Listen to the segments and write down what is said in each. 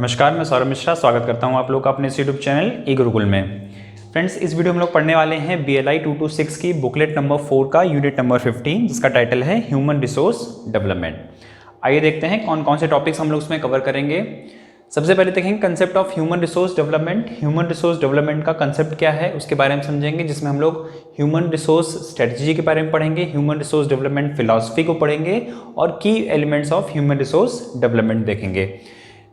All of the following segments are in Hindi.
नमस्कार, मैं सौरभ मिश्रा स्वागत करता हूं आप लोग का अपने इस यूट्यूब चैनल ई गुरुकुल में। फ्रेंड्स, इस वीडियो में हम लोग पढ़ने वाले हैं BLI 226 की बुकलेट नंबर 4 का यूनिट नंबर 15, जिसका टाइटल है ह्यूमन रिसोर्स डेवलपमेंट। आइए देखते हैं कौन कौन से टॉपिक्स हम लोग उसमें कवर करेंगे। सबसे पहले देखेंगे concept of human resource development. Human resource development का कंसेप्ट क्या है उसके बारे में समझेंगे, जिसमें हम लोग ह्यूमन रिसोर्स स्ट्रेटजी के बारे में पढ़ेंगे, ह्यूमन रिसोर्स डेवलपमेंट फिलॉसफी को पढ़ेंगे और की elements of human resource development देखेंगे।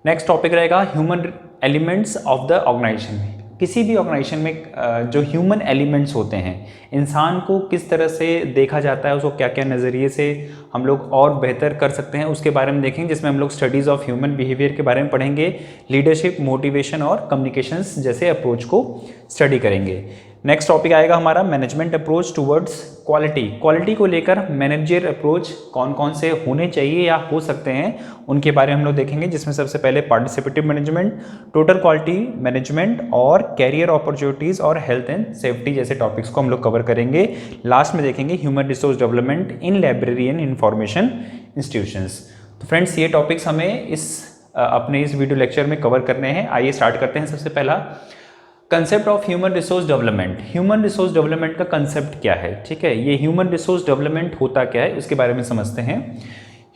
नेक्स्ट टॉपिक रहेगा human elements of the organisation. किसी भी ऑर्गेनाइजेशन में जो ह्यूमन एलिमेंट्स होते हैं, इंसान को किस तरह से देखा जाता है, उसको क्या क्या नज़रिए से हम लोग और बेहतर कर सकते हैं उसके बारे में देखेंगे, जिसमें हम लोग स्टडीज़ ऑफ ह्यूमन बिहेवियर के बारे में पढ़ेंगे, लीडरशिप, मोटिवेशन और कम्युनिकेशंस जैसे अप्रोच को स्टडी करेंगे। नेक्स्ट टॉपिक आएगा हमारा management approach towards quality. Quality को लेकर मैनेजर अप्रोच कौन कौन से होने चाहिए या हो सकते हैं उनके बारे में हम लोग देखेंगे, जिसमें सबसे पहले participative management, total quality management और कैरियर अपॉर्चुनिटीज़ और हेल्थ एंड सेफ्टी जैसे टॉपिक्स को हम लोग कवर करेंगे। लास्ट में देखेंगे human resource development in library and information institutions. तो फ्रेंड्स, ये टॉपिक्स हमें अपने इस वीडियो लेक्चर में कवर करने हैं। आइए स्टार्ट करते हैं। सबसे पहला concept of human resource development. Human resource development का कंसेप्ट क्या है, ठीक है, ये ह्यूमन रिसोर्स डेवलपमेंट होता क्या है उसके बारे में समझते हैं।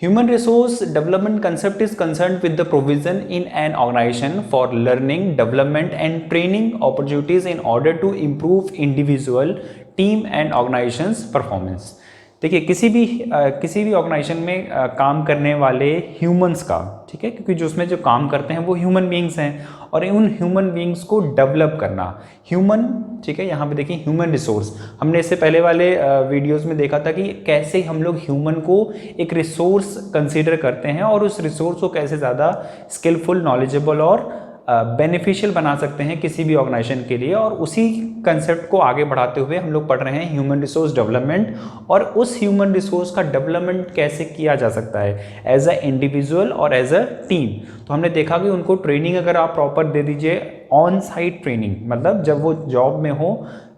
Human resource development concept is concerned with the provision in an organisation for learning, development and training opportunities in order to improve individual, team and organisations performance. देखिए, किसी भी ऑर्गेनाइजेशन में काम करने वाले ह्यूमंस का, ठीक है, क्योंकि जो उसमें जो काम करते हैं वो ह्यूमन बीइंग्स हैं और उन ह्यूमन बीइंग्स को डेवलप करना ह्यूमन, ठीक है, यहाँ पे देखिए ह्यूमन रिसोर्स। हमने इससे पहले वाले वीडियोस में देखा था कि कैसे हम लोग ह्यूमन को एक रिसोर्स कंसीडर करते हैं और उस रिसोर्स को कैसे ज़्यादा स्किलफुल, नॉलेजेबल और बेनिफिशियल बना सकते हैं किसी भी ऑर्गेनाइजेशन के लिए। और उसी कंसेप्ट को आगे बढ़ाते हुए हम लोग पढ़ रहे हैं ह्यूमन रिसोर्स डेवलपमेंट, और उस ह्यूमन रिसोर्स का डेवलपमेंट कैसे किया जा सकता है एज अ इंडिविजुअल और एज अ टीम। तो हमने देखा कि उनको ट्रेनिंग अगर आप प्रॉपर दे दीजिए, ऑन साइट ट्रेनिंग, मतलब जब वो जॉब में हो,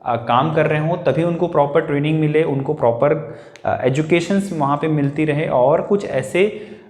काम कर रहे हो, तभी उनको प्रॉपर ट्रेनिंग मिले, उनको प्रॉपर एजुकेशंस वहाँ पे मिलती रहे और कुछ ऐसे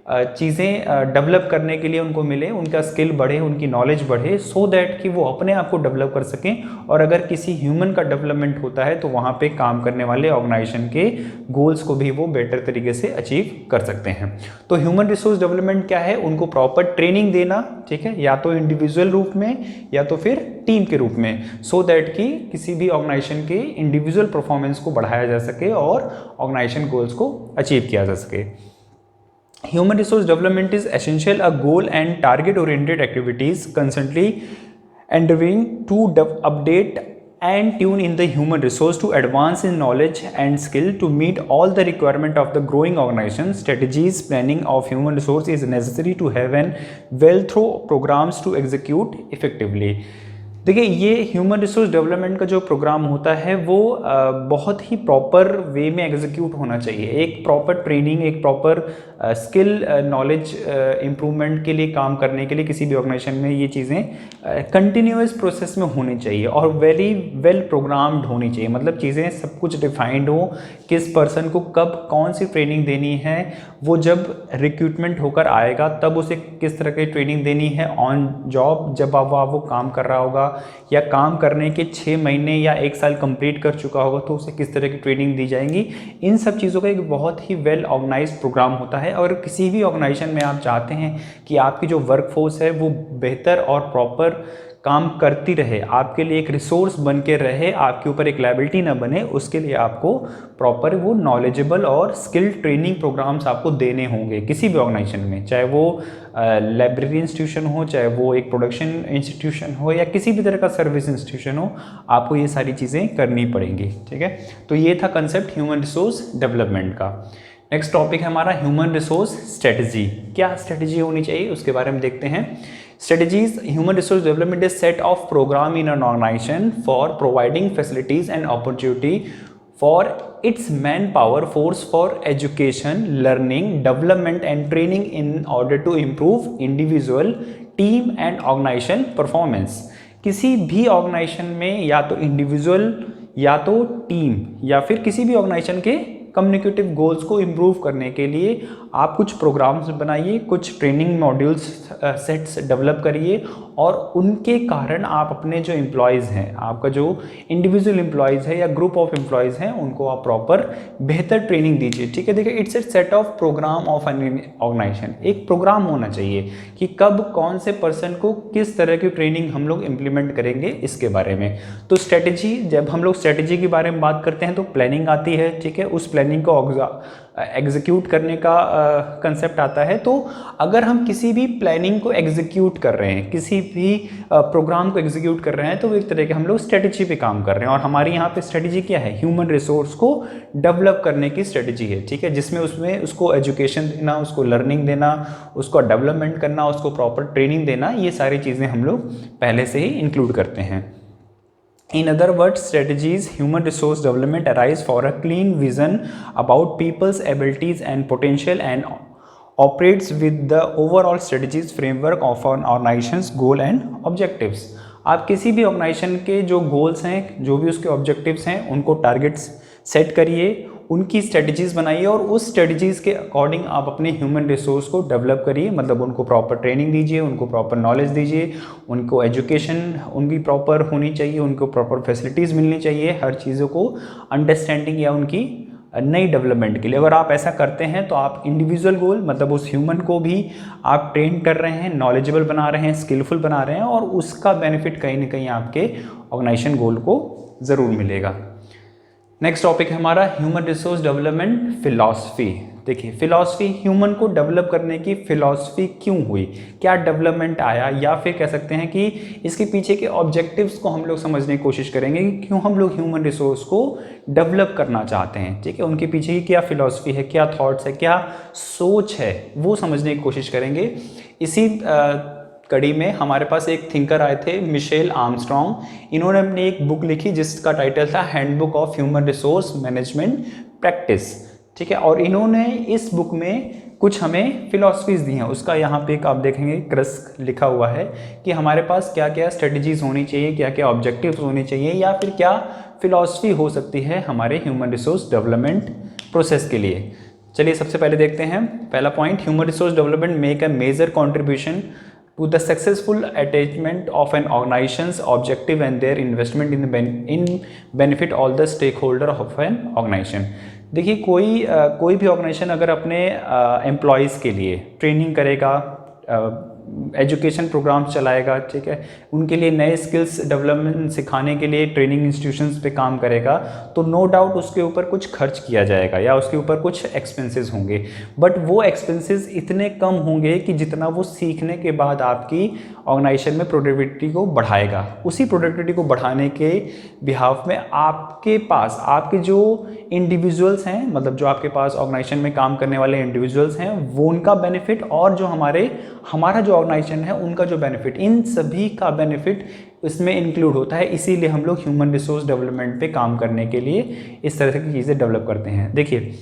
चीज़ें डेवलप करने के लिए उनको मिले, उनका स्किल बढ़े, उनकी नॉलेज बढ़े, सो दैट कि वो अपने आप को डेवलप कर सकें। और अगर किसी ह्यूमन का डेवलपमेंट होता है तो वहाँ पे काम करने वाले ऑर्गेनाइजेशन के गोल्स को भी वो बेटर तरीके से अचीव कर सकते हैं। तो ह्यूमन रिसोर्स डेवलपमेंट क्या है, उनको प्रॉपर ट्रेनिंग देना, ठीक है, या तो इंडिविजुअल रूप में या तो फिर टीम के रूप में, सो दैट कि किसी भी ऑर्गेनाइजेशन के इंडिविजुअल परफॉर्मेंस को बढ़ाया जा सके और ऑर्गेनाइजेशन गोल्स को अचीव किया जा सके। Human resource development is essential a goal and target oriented activities constantly endeavoring to update and tune in the human resource to advance in knowledge and skill to meet all the requirement of the growing organization. Strategies planning of human resource is necessary to have an well through programs to execute effectively. देखिए, ये ह्यूमन रिसोर्स डेवलपमेंट का जो प्रोग्राम होता है वो बहुत ही प्रॉपर वे में एग्जीक्यूट होना चाहिए। एक प्रॉपर ट्रेनिंग, एक प्रॉपर स्किल नॉलेज इम्प्रूवमेंट के लिए, काम करने के लिए किसी भी ऑर्गेनाइजेशन में ये चीज़ें कंटिन्यूअस प्रोसेस में होनी चाहिए और वेरी वेल प्रोग्राम्ड होनी चाहिए। मतलब चीज़ें सब कुछ डिफाइंड हो, किस पर्सन को कब कौन सी ट्रेनिंग देनी है, वो जब रिक्रूटमेंट होकर आएगा तब उसे किस तरह की ट्रेनिंग देनी है, ऑन जॉब जब वो काम कर रहा होगा, या काम करने के 6 महीने या 1 साल कंप्लीट कर चुका होगा तो उसे किस तरह की ट्रेनिंग दी जाएगी। इन सब चीज़ों का एक बहुत ही वेल ऑर्गेनाइज्ड प्रोग्राम होता है। और किसी भी ऑर्गेनाइजेशन में आप चाहते हैं कि आपकी जो वर्कफोर्स है वो बेहतर और प्रॉपर काम करती रहे, आपके लिए एक रिसोर्स बन के रहे, आपके ऊपर एक लायबिलिटी ना बने, उसके लिए आपको प्रॉपर वो नॉलेजेबल और स्किल ट्रेनिंग प्रोग्राम्स आपको देने होंगे किसी भी ऑर्गेनाइजेशन में, चाहे वो लाइब्रेरी इंस्टीट्यूशन हो, चाहे वो एक प्रोडक्शन इंस्टीट्यूशन हो या किसी भी तरह का सर्विस इंस्टीट्यूशन हो, आपको ये सारी चीज़ें करनी पड़ेंगी, ठीक है। तो ये था कंसेप्ट ह्यूमन रिसोर्स डेवलपमेंट का। नेक्स्ट टॉपिक है हमारा ह्यूमन रिसोर्स स्ट्रेटजी। क्या स्ट्रेटजी होनी चाहिए उसके बारे में देखते हैं। Strategies, human resource development is set of program in an organization for providing facilities and opportunity for its manpower force for education, learning, development and training in order to improve individual, team and organization performance. किसी भी ऑर्गेनाइजेशन में या तो इंडिविजुअल या तो टीम या फिर किसी भी ऑर्गेनाइजेशन के कम्युनिकेटिव गोल्स को इम्प्रूव करने के लिए आप कुछ प्रोग्राम्स बनाइए, कुछ ट्रेनिंग मॉड्यूल्स सेट्स डेवलप करिए और उनके कारण आप अपने जो एम्प्लॉयज़ हैं, आपका जो इंडिविजुअल एम्प्लॉयज़ है या ग्रुप ऑफ एम्प्लॉयज़ हैं, उनको आप प्रॉपर बेहतर ट्रेनिंग दीजिए। ठीक है, देखिए it's a set of programme of an organisation. एक प्रोग्राम होना चाहिए कि कब कौन से पर्सन को किस तरह की ट्रेनिंग हम लोग इम्प्लीमेंट करेंगे इसके बारे में। तो स्ट्रेटजी, जब हम लोग स्ट्रेटजी के बारे में बात करते हैं तो प्लानिंग आती है। ठीक है, उस प्लानिंग को एग्जीक्यूट करने का कंसेप्ट आता है। तो अगर हम किसी भी प्लानिंग को एग्जीक्यूट कर रहे हैं, किसी भी प्रोग्राम को एग्जीक्यूट कर रहे हैं, तो एक तरह के हम लोग स्ट्रेटजी पे काम कर रहे हैं। और हमारी यहाँ पे स्ट्रेटजी क्या है? ह्यूमन रिसोर्स को डेवलप करने की स्ट्रेटजी है। ठीक है, जिसमें उसमें उसको एजुकेशन देना, उसको लर्निंग देना, उसको डेवलपमेंट करना, उसको प्रॉपर ट्रेनिंग देना, ये सारी चीज़ें हम लोग पहले से ही इंक्लूड करते हैं। In other words, strategies, human resource development arise for a clean vision about people's abilities and potential and operates with the overall strategies framework of an organization's goal and objectives. आप किसी भी ऑर्गेनाइजेशन के जो गोल्स हैं, जो भी उसके ऑब्जेक्टिव्स हैं, उनको टारगेट्स सेट करिए, उनकी स्ट्रेटजीज़ बनाइए और उस स्ट्रेटजीज़ के अकॉर्डिंग आप अपने ह्यूमन रिसोर्स को डेवलप करिए। मतलब उनको प्रॉपर ट्रेनिंग दीजिए, उनको प्रॉपर नॉलेज दीजिए, उनको एजुकेशन उनकी प्रॉपर होनी चाहिए, उनको प्रॉपर फैसिलिटीज़ मिलनी चाहिए, हर चीज़ों को अंडरस्टैंडिंग या उनकी नई डेवलपमेंट के लिए। अगर आप ऐसा करते हैं तो आप इंडिविजुअल गोल, मतलब उस ह्यूमन को भी आप ट्रेन कर रहे हैं, नॉलेजेबल बना रहे हैं, स्किलफुल बना रहे हैं और उसका बेनिफिट कहीं ना कहीं आपके ऑर्गेनाइजेशन गोल को ज़रूर मिलेगा। नेक्स्ट टॉपिक है हमारा ह्यूमन रिसोर्स डेवलपमेंट फिलॉसफी। देखिए, फिलॉसफी, ह्यूमन को डेवलप करने की फिलॉसफी क्यों हुई, क्या डेवलपमेंट आया, या फिर कह सकते हैं कि इसके पीछे के ऑब्जेक्टिव्स को हम लोग समझने की कोशिश करेंगे कि क्यों हम लोग ह्यूमन रिसोर्स को डेवलप करना चाहते हैं। ठीक है, उनके पीछे की क्या फिलॉसफी है, क्या थॉट्स है, क्या सोच है, वो समझने की कोशिश करेंगे। इसी कड़ी में हमारे पास एक थिंकर आए थे, मिशेल आर्मस्ट्रॉन्ग। इन्होंने अपनी एक बुक लिखी जिसका टाइटल था handbook of human resource management practice. ठीक है, और इन्होंने इस बुक में कुछ हमें फिलॉसफीज दी हैं। उसका यहाँ पे एक आप देखेंगे क्रस लिखा हुआ है कि हमारे पास क्या क्या स्ट्रेटजीज होनी चाहिए, क्या क्या ऑब्जेक्टिव्स होने चाहिए, या फिर क्या फिलॉसफी हो सकती है हमारे ह्यूमन रिसोर्स डेवलपमेंट प्रोसेस के लिए। चलिए सबसे पहले देखते हैं पहला point, human resource development make a major contribution to the successful attainment of an organization's objective and their investment in benefit all the stakeholder of an organization। देखिए, कोई भी ऑर्गेनाइजेशन अगर अपने एम्प्लॉयज़ के लिए ट्रेनिंग करेगा, एजुकेशन प्रोग्राम्स चलाएगा, ठीक है, उनके लिए नए स्किल्स डेवलपमेंट सिखाने के लिए ट्रेनिंग इंस्टीट्यूशंस पे काम करेगा, तो नो डाउट उसके ऊपर कुछ खर्च किया जाएगा या उसके ऊपर कुछ एक्सपेंसेस होंगे। बट वो एक्सपेंसेस इतने कम होंगे कि जितना वो सीखने के बाद आपकी ऑर्गेनाइजेशन में प्रोडक्टिविटी को बढ़ाएगा। उसी प्रोडक्टिविटी को बढ़ाने के बिहाफ में आपके पास आपके जो इंडिविजुअल्स हैं, मतलब जो आपके पास ऑर्गेनाइजेशन में काम करने वाले इंडिविजुअल्स हैं, वो उनका बेनिफिट और जो हमारा जो ऑर्गेनाइजेशन है उनका जो बेनिफिट, इन सभी का बेनिफिट इसमें इंक्लूड होता है। इसीलिए हम लोग ह्यूमन रिसोर्स डेवलपमेंट पे काम करने के लिए इस तरह की चीज़ें डेवलप करते हैं। देखिए,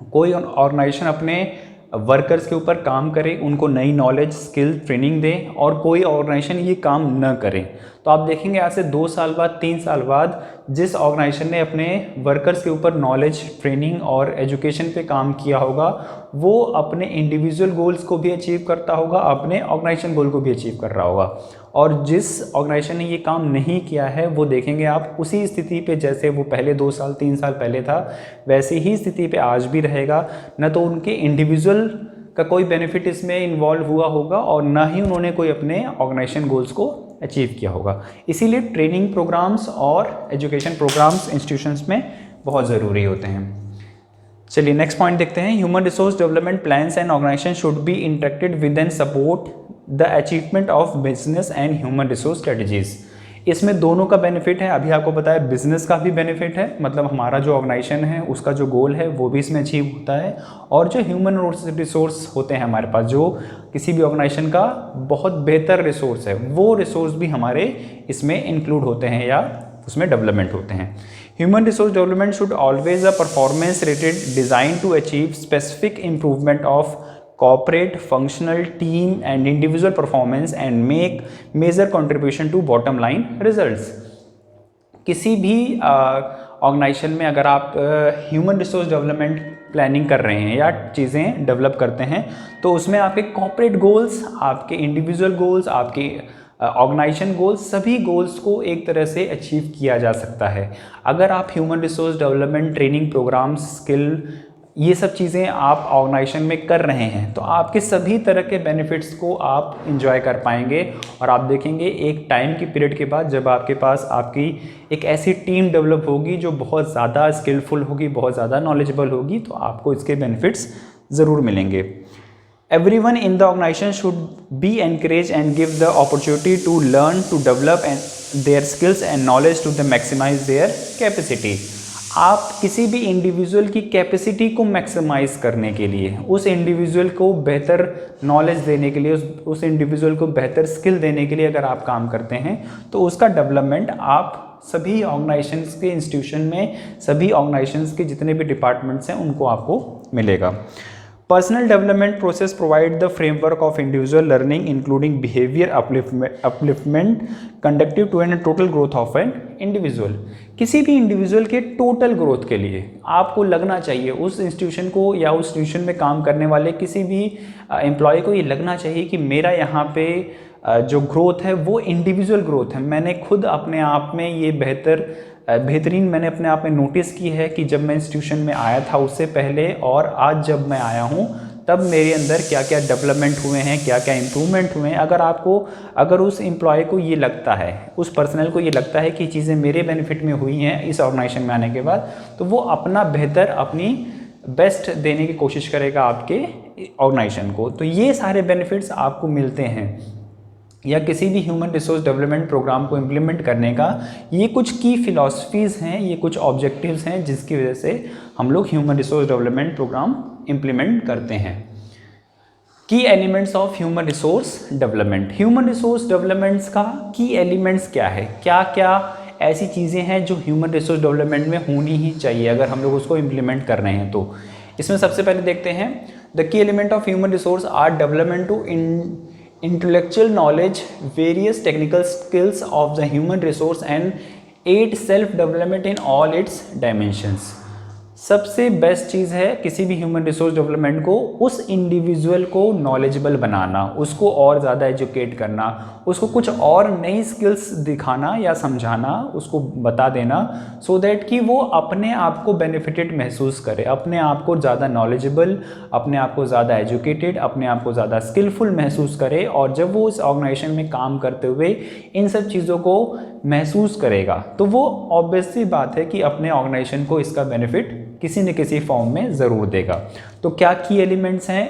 कोई ऑर्गेनाइजेशन अपने वर्कर्स के ऊपर काम करे, उनको नई नॉलेज, स्किल, ट्रेनिंग दे, और कोई ऑर्गेनाइजेशन ये काम न करे, तो आप देखेंगे आज से 2 साल बाद, 3 साल बाद जिस ऑर्गेनाइजेशन ने अपने वर्कर्स के ऊपर नॉलेज, ट्रेनिंग और एजुकेशन पे काम किया होगा, वो अपने इंडिविजुअल गोल्स को भी अचीव करता होगा, अपने ऑर्गेनाइजेशन गोल को भी अचीव कर रहा होगा। और जिस ऑर्गेनाइजेशन ने ये काम नहीं किया है, वो देखेंगे आप उसी स्थिति पे जैसे वो पहले 2 साल 3 साल पहले था, वैसी ही स्थिति पे आज भी रहेगा। न तो उनके इंडिविजुअल का कोई बेनिफिट इसमें इन्वॉल्व हुआ होगा और ना ही उन्होंने कोई अपने ऑर्गेनाइजेशन गोल्स को अचीव किया होगा। इसीलिए ट्रेनिंग प्रोग्राम्स और एजुकेशन प्रोग्राम्स इंस्टीट्यूशंस में बहुत ज़रूरी होते हैं। चलिए नेक्स्ट पॉइंट देखते हैं, human resource development plans and organisation should be interacted with and support the achievement of business and human resource strategies. इसमें दोनों का बेनिफिट है। अभी आपको बताया बिजनेस का भी बेनिफिट है, मतलब हमारा जो ऑर्गेनाइजेशन है उसका जो गोल है वो भी इसमें अचीव होता है, और जो ह्यूमन रिसोर्स होते हैं हमारे पास, जो किसी भी ऑर्गेनाइजेशन का बहुत बेहतर रिसोर्स है, वो रिसोर्स भी हमारे इसमें इंक्लूड होते हैं या उसमें डेवलपमेंट होते हैं। Human resource development should always a performance rated design to achieve specific improvement of corporate, functional, team and individual performance and make major contribution to bottom line results। किसी भी ऑर्गेनाइजेशन में अगर आप ह्यूमन रिसोर्स डेवलपमेंट प्लानिंग कर रहे हैं या चीज़ें डेवलप करते हैं, तो उसमें आपके कॉर्पोरेट गोल्स, आपके इंडिविजुअल गोल्स, आपके ऑर्गेनाइजेशन गोल्स, सभी गोल्स को एक तरह से अचीव किया जा सकता है अगर आप human resource development training programmes, skill, ये सब चीज़ें आप ऑर्गेनाइजेशन में कर रहे हैं। तो आपके सभी तरह के बेनिफिट्स को आप इंजॉय कर पाएंगे और आप देखेंगे एक टाइम की पीरियड के बाद जब आपके पास आपकी एक ऐसी टीम डेवलप होगी जो बहुत ज़्यादा स्किलफुल होगी, बहुत ज़्यादा नॉलेजेबल होगी, तो आपको इसके बेनिफिट्स ज़रूर मिलेंगे। Everyone in the organization should be encouraged and give the opportunity to learn, to develop and their skills and knowledge to the maximize their capacity। आप किसी भी इंडिविजुअल की कैपेसिटी को मैक्सिमाइज करने के लिए, उस इंडिविजुअल को बेहतर नॉलेज देने के लिए, उस इंडिविजुअल को बेहतर स्किल देने के लिए अगर आप काम करते हैं तो उसका डेवलपमेंट आप सभी ऑर्गेनाइजेशंस के इंस्टीट्यूशन में, सभी ऑर्गेनाइजेशंस के जितने भी डिपार्टमेंट्स हैं उनको आपको मिलेगा। Personal development process provide the framework of individual learning including behavior upliftment conducive to a total growth of an individual। किसी भी इंडिविजुअल के टोटल ग्रोथ के लिए आपको लगना चाहिए, उस इंस्टीट्यूशन को या उस इंस्टीट्यूशन में काम करने वाले किसी भी एम्प्लॉय को ये लगना चाहिए कि मेरा यहाँ पे जो ग्रोथ है वो इंडिविजुअल ग्रोथ है। मैंने खुद अपने आप में ये बेहतरीन मैंने अपने आप में नोटिस की है कि जब मैं इंस्टीट्यूशन में आया था उससे पहले और आज जब मैं आया हूँ तब मेरे अंदर क्या क्या डेवलपमेंट हुए हैं, क्या क्या इम्प्रूवमेंट हुए हैं। अगर उस एम्प्लॉय को ये लगता है, उस पर्सनल को ये लगता है कि चीज़ें मेरे बेनिफिट में हुई हैं इस ऑर्गेनाइजेशन में आने के बाद, तो वो अपना बेहतर, अपनी बेस्ट देने की कोशिश करेगा आपके ऑर्गेनाइजेशन को। तो ये सारे बेनिफिट्स आपको मिलते हैं या किसी भी ह्यूमन रिसोर्स डेवलपमेंट प्रोग्राम को इम्प्लीमेंट करने का ये कुछ की फिलॉसफीज़ हैं, ये कुछ ऑब्जेक्टिव्स हैं जिसकी वजह से हम लोग human resource development programme implement करते हैं। Key elements of human resource development. Human resource developments का की एलिमेंट्स क्या है, क्या क्या ऐसी चीज़ें हैं जो ह्यूमन रिसोर्स डेवलपमेंट में होनी ही चाहिए अगर हम लोग उसको इम्प्लीमेंट कर रहे हैं। तो इसमें सबसे पहले देखते हैं the key element of human resource are development to intellectual knowledge, various technical skills of the human resource and aid self development in all its dimensions। सबसे बेस्ट चीज़ है किसी भी ह्यूमन रिसोर्स डेवलपमेंट को उस इंडिविजुअल को नॉलेजेबल बनाना, उसको और ज़्यादा एजुकेट करना, उसको कुछ और नई स्किल्स दिखाना या समझाना, उसको बता देना, सो दैट कि वो अपने आप को बेनिफिटेड महसूस करे, अपने आप को ज़्यादा नॉलेजेबल, अपने आप को ज़्यादा एजुकेटेड, अपने आप को ज़्यादा स्किलफुल महसूस करे। और जब वो उस ऑर्गेनाइजेशन में काम करते हुए इन सब चीज़ों को महसूस करेगा तो वो ऑब्वियस सी बात है कि अपने ऑर्गेनाइजेशन को इसका बेनिफिट किसी न किसी फॉर्म में ज़रूर देगा। तो क्या की एलिमेंट्स हैं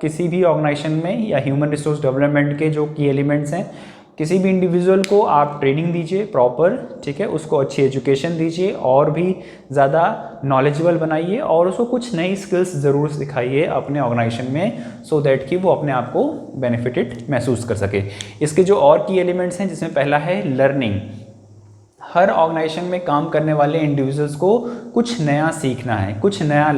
किसी भी ऑर्गेनाइजेशन में या ह्यूमन रिसोर्स डेवलपमेंट के जो की एलिमेंट्स हैं, किसी भी इंडिविजुअल को आप ट्रेनिंग दीजिए प्रॉपर, ठीक है, उसको अच्छी एजुकेशन दीजिए और भी ज़्यादा नॉलेजेबल बनाइए और उसको कुछ नई स्किल्स ज़रूर सिखाइए अपने ऑर्गेनाइजेशन में, सो दैट कि वो अपने आप को बेनिफिटेड महसूस कर सके। इसके जो और की एलिमेंट्स हैं जिसमें पहला है लर्निंग। हर ऑर्गेनाइजेशन में काम करने वाले इंडिविजुअल्स को कुछ नया सीखना है, कुछ नया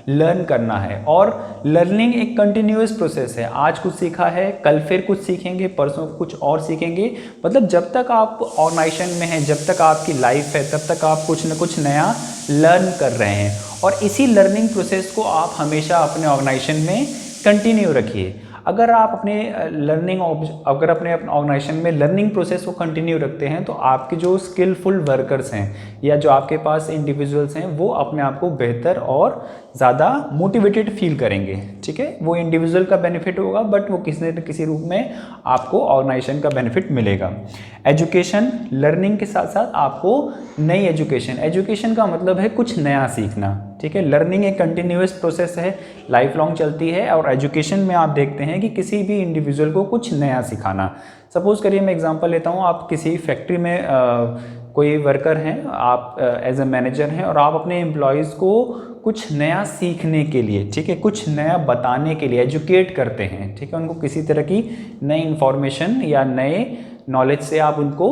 लर्न करना है और लर्निंग एक कंटिन्यूअस प्रोसेस है। आज कुछ सीखा है, कल फिर कुछ सीखेंगे, परसों कुछ और सीखेंगे। मतलब जब तक आप ऑर्गेनाइजेशन में हैं, जब तक आपकी लाइफ है, तब तक आप कुछ न कुछ नया लर्न कर रहे हैं और इसी लर्निंग प्रोसेस को आप हमेशा अपने ऑर्गेनाइजेशन में कंटिन्यू रखिए। अगर आप अपने ऑर्गेनाइजेशन में लर्निंग प्रोसेस को कंटिन्यू रखते हैं तो आपके जो स्किलफुल वर्कर्स हैं या जो आपके पास इंडिविजुअल्स हैं वो अपने आप को बेहतर और ज़्यादा मोटिवेटेड फील करेंगे, ठीक है। वो इंडिविजुअल का बेनिफिट होगा बट वो किसी न किसी रूप में आपको ऑर्गेनाइजेशन का बेनिफिट मिलेगा। एजुकेशन, लर्निंग के साथ साथ आपको नई एजुकेशन का मतलब है कुछ नया सीखना, ठीक है। लर्निंग एक कंटिन्यूअस प्रोसेस है, लाइफ लॉन्ग चलती है और एजुकेशन में आप देखते हैं कि किसी भी इंडिविजुअल को कुछ नया सिखाना। सपोज़ करिए मैं एग्जांपल लेता हूँ, आप किसी फैक्ट्री में कोई वर्कर हैं, आप एज ए मैनेजर हैं और आप अपने एम्प्लॉयज़ को कुछ नया सीखने के लिए, ठीक है, कुछ नया बताने के लिए एजुकेट करते हैं, ठीक है, उनको किसी तरह की नई इन्फॉर्मेशन या नए नॉलेज से आप उनको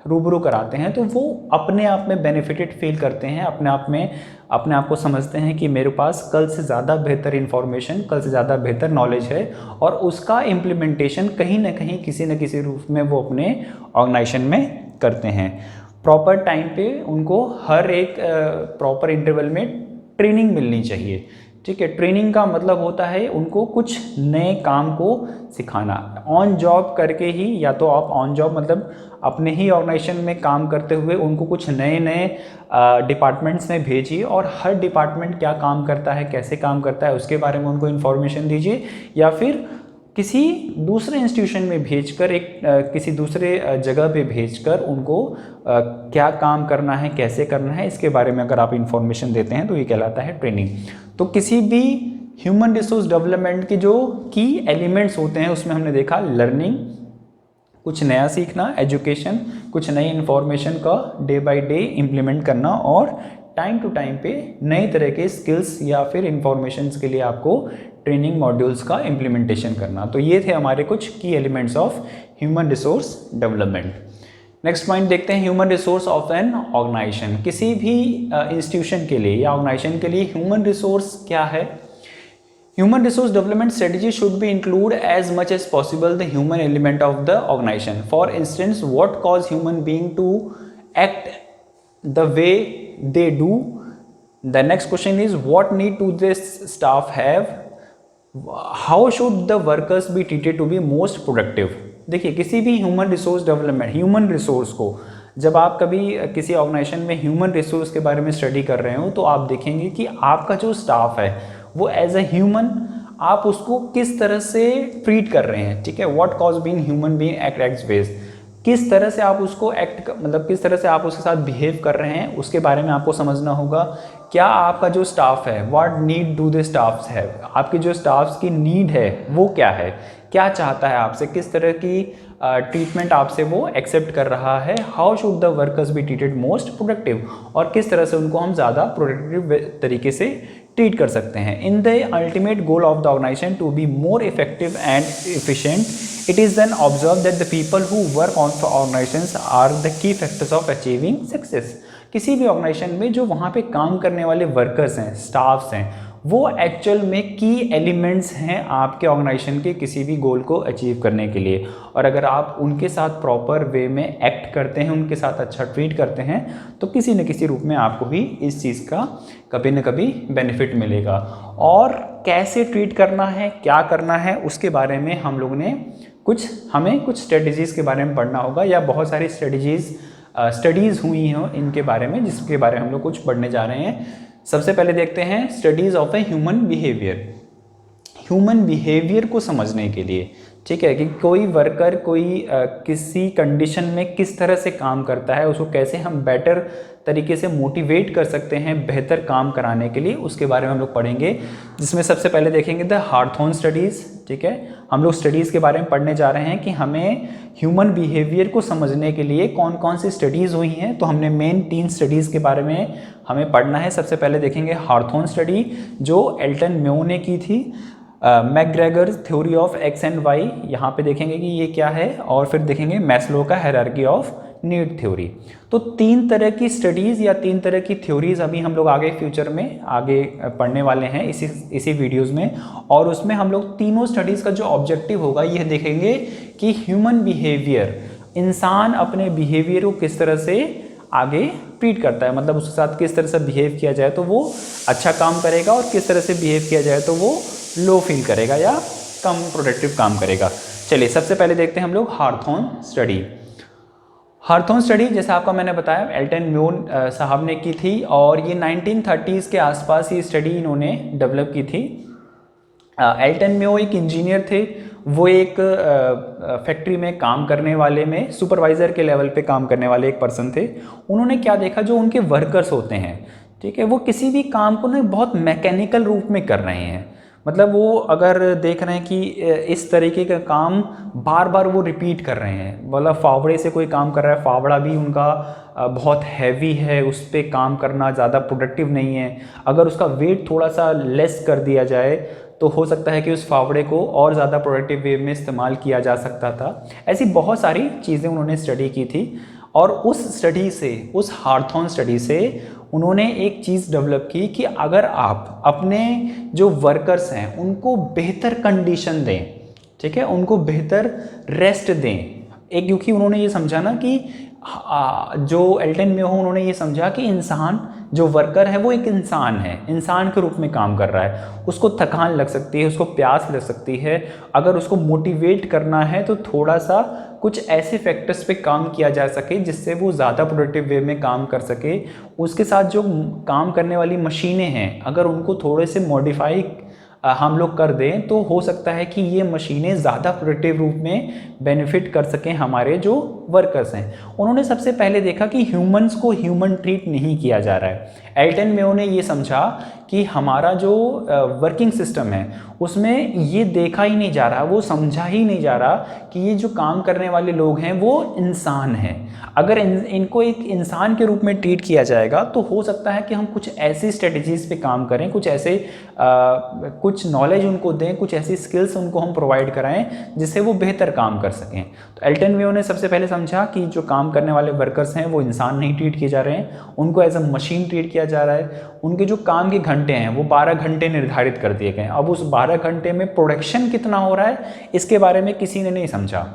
रूबरू कराते हैं तो वो अपने आप में बेनिफिटेड फील करते हैं, अपने आप को समझते हैं कि मेरे पास कल से ज़्यादा बेहतर इन्फॉर्मेशन, कल से ज़्यादा बेहतर नॉलेज है और उसका इम्प्लीमेंटेशन कहीं ना कहीं किसी न किसी रूप में वो अपने ऑर्गेनाइजेशन में करते हैं। प्रॉपर टाइम पे उनको हर एक प्रॉपर इंटरवल में ट्रेनिंग मिलनी चाहिए। ठीक है, ट्रेनिंग का मतलब होता है उनको कुछ नए काम को सिखाना। ऑन जॉब करके ही, या तो आप ऑन जॉब मतलब अपने ही ऑर्गेनाइजेशन में काम करते हुए उनको कुछ नए नए डिपार्टमेंट्स में भेजिए और हर डिपार्टमेंट क्या काम करता है, कैसे काम करता है, उसके बारे में उनको इन्फॉर्मेशन दीजिए, या फिर किसी दूसरे इंस्टीट्यूशन में भेजकर किसी दूसरे जगह पे भेजकर उनको क्या काम करना है, कैसे करना है, इसके बारे में अगर आप इंफॉर्मेशन देते हैं तो ये कहलाता है ट्रेनिंग। तो किसी भी ह्यूमन रिसोर्स डेवलपमेंट के जो की एलिमेंट्स होते हैं उसमें हमने देखा लर्निंग, कुछ नया सीखना, एजुकेशन, कुछ नई इन्फॉर्मेशन का डे बाय डे इम्प्लीमेंट करना, और टाइम टू टाइम पे नए तरह के स्किल्स या फिर इंफॉर्मेशन के लिए आपको ट्रेनिंग मॉड्यूल्स का इम्प्लीमेंटेशन करना। तो ये थे हमारे कुछ key elements of human resource development. Next point देखते हैं, human resource of an organisation. किसी भी इंस्टीट्यूशन के लिए या ऑर्गेनाइजेशन के लिए ह्यूमन रिसोर्स क्या है? Human resource development strategy should be include as much as possible the human element of the organization. For instance, what cause human being to act the way they do? The next question is, what need to this staff have? How should the workers be treated to be most productive? देखिए, किसी भी human resource development, human resource को जब आप कभी किसी ऑर्गेनाइजेशन में ह्यूमन रिसोर्स के बारे में स्टडी कर रहे हो तो आप देखेंगे कि आपका जो स्टाफ है वो एज ए ह्यूमन आप उसको किस तरह से ट्रीट कर रहे हैं। ठीक है, what cause being human being act base, किस तरह से आप उसको मतलब किस तरह से आप उसके साथ बिहेव कर रहे हैं उसके बारे में आपको समझना होगा। क्या आपका जो स्टाफ है, what need do the staffs है, आपके जो स्टाफ्स की नीड है वो क्या है, क्या चाहता है आपसे, किस तरह की ट्रीटमेंट आपसे वो एक्सेप्ट कर रहा है। How should the workers be treated most productive, और किस तरह से उनको हम ज़्यादा प्रोडक्टिव तरीके से ट्रीट कर सकते हैं। In the ultimate goal of the organisation to be more effective and efficient, it is then observe that the people who work on organisations are the key factors of achieving success. किसी भी ऑर्गेनाइजेशन में जो वहाँ पे काम करने वाले वर्कर्स हैं, स्टाफ्स हैं, वो एक्चुअल में की एलिमेंट्स हैं आपके ऑर्गेनाइजेशन के किसी भी गोल को अचीव करने के लिए। और अगर आप उनके साथ प्रॉपर वे में एक्ट करते हैं, उनके साथ अच्छा ट्रीट करते हैं, तो किसी न किसी रूप में आपको भी इस चीज़ का कभी न कभी बेनिफिट मिलेगा। और कैसे ट्रीट करना है, क्या करना है, उसके बारे में हम लोग ने हमें कुछ स्ट्रेटजीज़ के बारे में पढ़ना होगा, या बहुत सारी स्टडीज़ हुई हैं इनके बारे में, जिसके बारे में हम लोग कुछ पढ़ने जा रहे हैं। सबसे पहले देखते हैं studies of a human behaviour. Human behaviour को समझने के लिए, ठीक है, कि कोई वर्कर किसी कंडीशन में किस तरह से काम करता है, उसको कैसे हम बेटर तरीके से मोटिवेट कर सकते हैं बेहतर काम कराने के लिए, उसके बारे में हम लोग पढ़ेंगे। जिसमें सबसे पहले देखेंगे द हार्थोन स्टडीज़। ठीक है, हम लोग स्टडीज़ के बारे में पढ़ने जा रहे हैं कि हमें ह्यूमन बिहेवियर को समझने के लिए कौन कौन सी स्टडीज़ हुई हैं। तो हमने मेन 3 स्टडीज़ के बारे में हमें पढ़ना है। सबसे पहले देखेंगे हार्थोन स्टडी, जो एल्टन म्यो ने की थी, McGregor theory of X and Y, यहाँ पे देखेंगे कि ये क्या है, और फिर देखेंगे मैस्लो का हायरार्की ऑफ नीड थ्योरी। तो 3 तरह की स्टडीज़ या 3 तरह की थ्योरीज अभी हम लोग आगे फ्यूचर में आगे पढ़ने वाले हैं इसी वीडियोज़ में। और उसमें हम लोग तीनों स्टडीज़ का जो ऑब्जेक्टिव होगा यह देखेंगे कि ह्यूमन बिहेवियर, इंसान अपने बिहेवियर को किस तरह से आगे ट्रीट करता है, मतलब उसके साथ किस तरह से बिहेव किया जाए तो वो अच्छा काम करेगा, और किस तरह से बिहेव किया जाए तो वो लो फील करेगा या कम प्रोडक्टिव काम करेगा। चलिए सबसे पहले देखते हैं हम लोग हार्थोन स्टडी। हार्थोन स्टडी जैसा आपका मैंने बताया एल्टन म्यो साहब ने की थी, और ये 1930s के आसपास ये स्टडी इन्होंने डेवलप की थी। एल्टन म्यो एक इंजीनियर थे, वो एक फैक्ट्री में काम करने वाले में सुपरवाइज़र के लेवल पे काम करने वाले एक पर्सन थे। उन्होंने क्या देखा, जो उनके वर्कर्स होते हैं, ठीक है, वो किसी भी काम को ना बहुत मैकेनिकल रूप में कर रहे हैं। मतलब वो अगर देख रहे हैं कि इस तरीके का काम बार बार वो रिपीट कर रहे हैं, मतलब फावड़े से कोई काम कर रहा है, फावड़ा भी उनका बहुत हैवी है, उस पर काम करना ज़्यादा प्रोडक्टिव नहीं है। अगर उसका वेट थोड़ा सा लेस कर दिया जाए तो हो सकता है कि उस फावड़े को और ज़्यादा प्रोडक्टिव वे में इस्तेमाल किया जा सकता था। ऐसी बहुत सारी चीज़ें उन्होंने स्टडी की थी, और उस स्टडी से, उस हार्थोन स्टडी से उन्होंने एक चीज़ डेवलप की कि अगर आप अपने जो वर्कर्स हैं उनको बेहतर कंडीशन दें, ठीक है, उनको बेहतर रेस्ट दें। क्योंकि उन्होंने ये समझा ना कि जो एल्टन म्यो उन्होंने ये समझा कि इंसान जो वर्कर है वो एक इंसान है, इंसान के रूप में काम कर रहा है। उसको थकान लग सकती है, उसको प्यास लग सकती है। अगर उसको मोटिवेट करना है तो थोड़ा सा कुछ ऐसे फैक्टर्स पे काम किया जा सके जिससे वो ज़्यादा प्रोडक्टिव वे में काम कर सके। उसके साथ जो काम करने वाली मशीनें हैं, अगर उनको थोड़े से मॉडिफाई हम लोग कर दें तो हो सकता है कि ये मशीनें ज़्यादा प्रोडक्टिव रूप में बेनिफिट कर सकें हमारे जो वर्कर्स हैं। उन्होंने सबसे पहले देखा कि ह्यूमंस को ह्यूमन ट्रीट नहीं किया जा रहा है। एल्टन मेयो ने ये समझा कि हमारा जो वर्किंग सिस्टम है उसमें ये देखा ही नहीं जा रहा, वो समझा ही नहीं जा रहा कि ये जो काम करने वाले लोग हैं वो इंसान हैं। अगर इनको एक इंसान के रूप में ट्रीट किया जाएगा तो हो सकता है कि हम कुछ ऐसी स्ट्रेटजीज़ पे काम करें, कुछ ऐसे कुछ नॉलेज उनको दें, कुछ ऐसी स्किल्स उनको हम प्रोवाइड कराएं जिससे वो बेहतर काम कर सकें। तो एल्टन मेयो ने सबसे पहले समझा कि जो काम करने वाले वर्कर्स हैं वो इंसान नहीं ट्रीट किए जा रहे हैं, उनको एज अ मशीन ट्रीट किया जा रहा है। उनके जो काम के घंटे हैं वो 12 घंटे निर्धारित कर दिए गए हैं। अब उस 12 घंटे में प्रोडक्शन कितना हो रहा है इसके बारे में किसी ने नहीं समझा।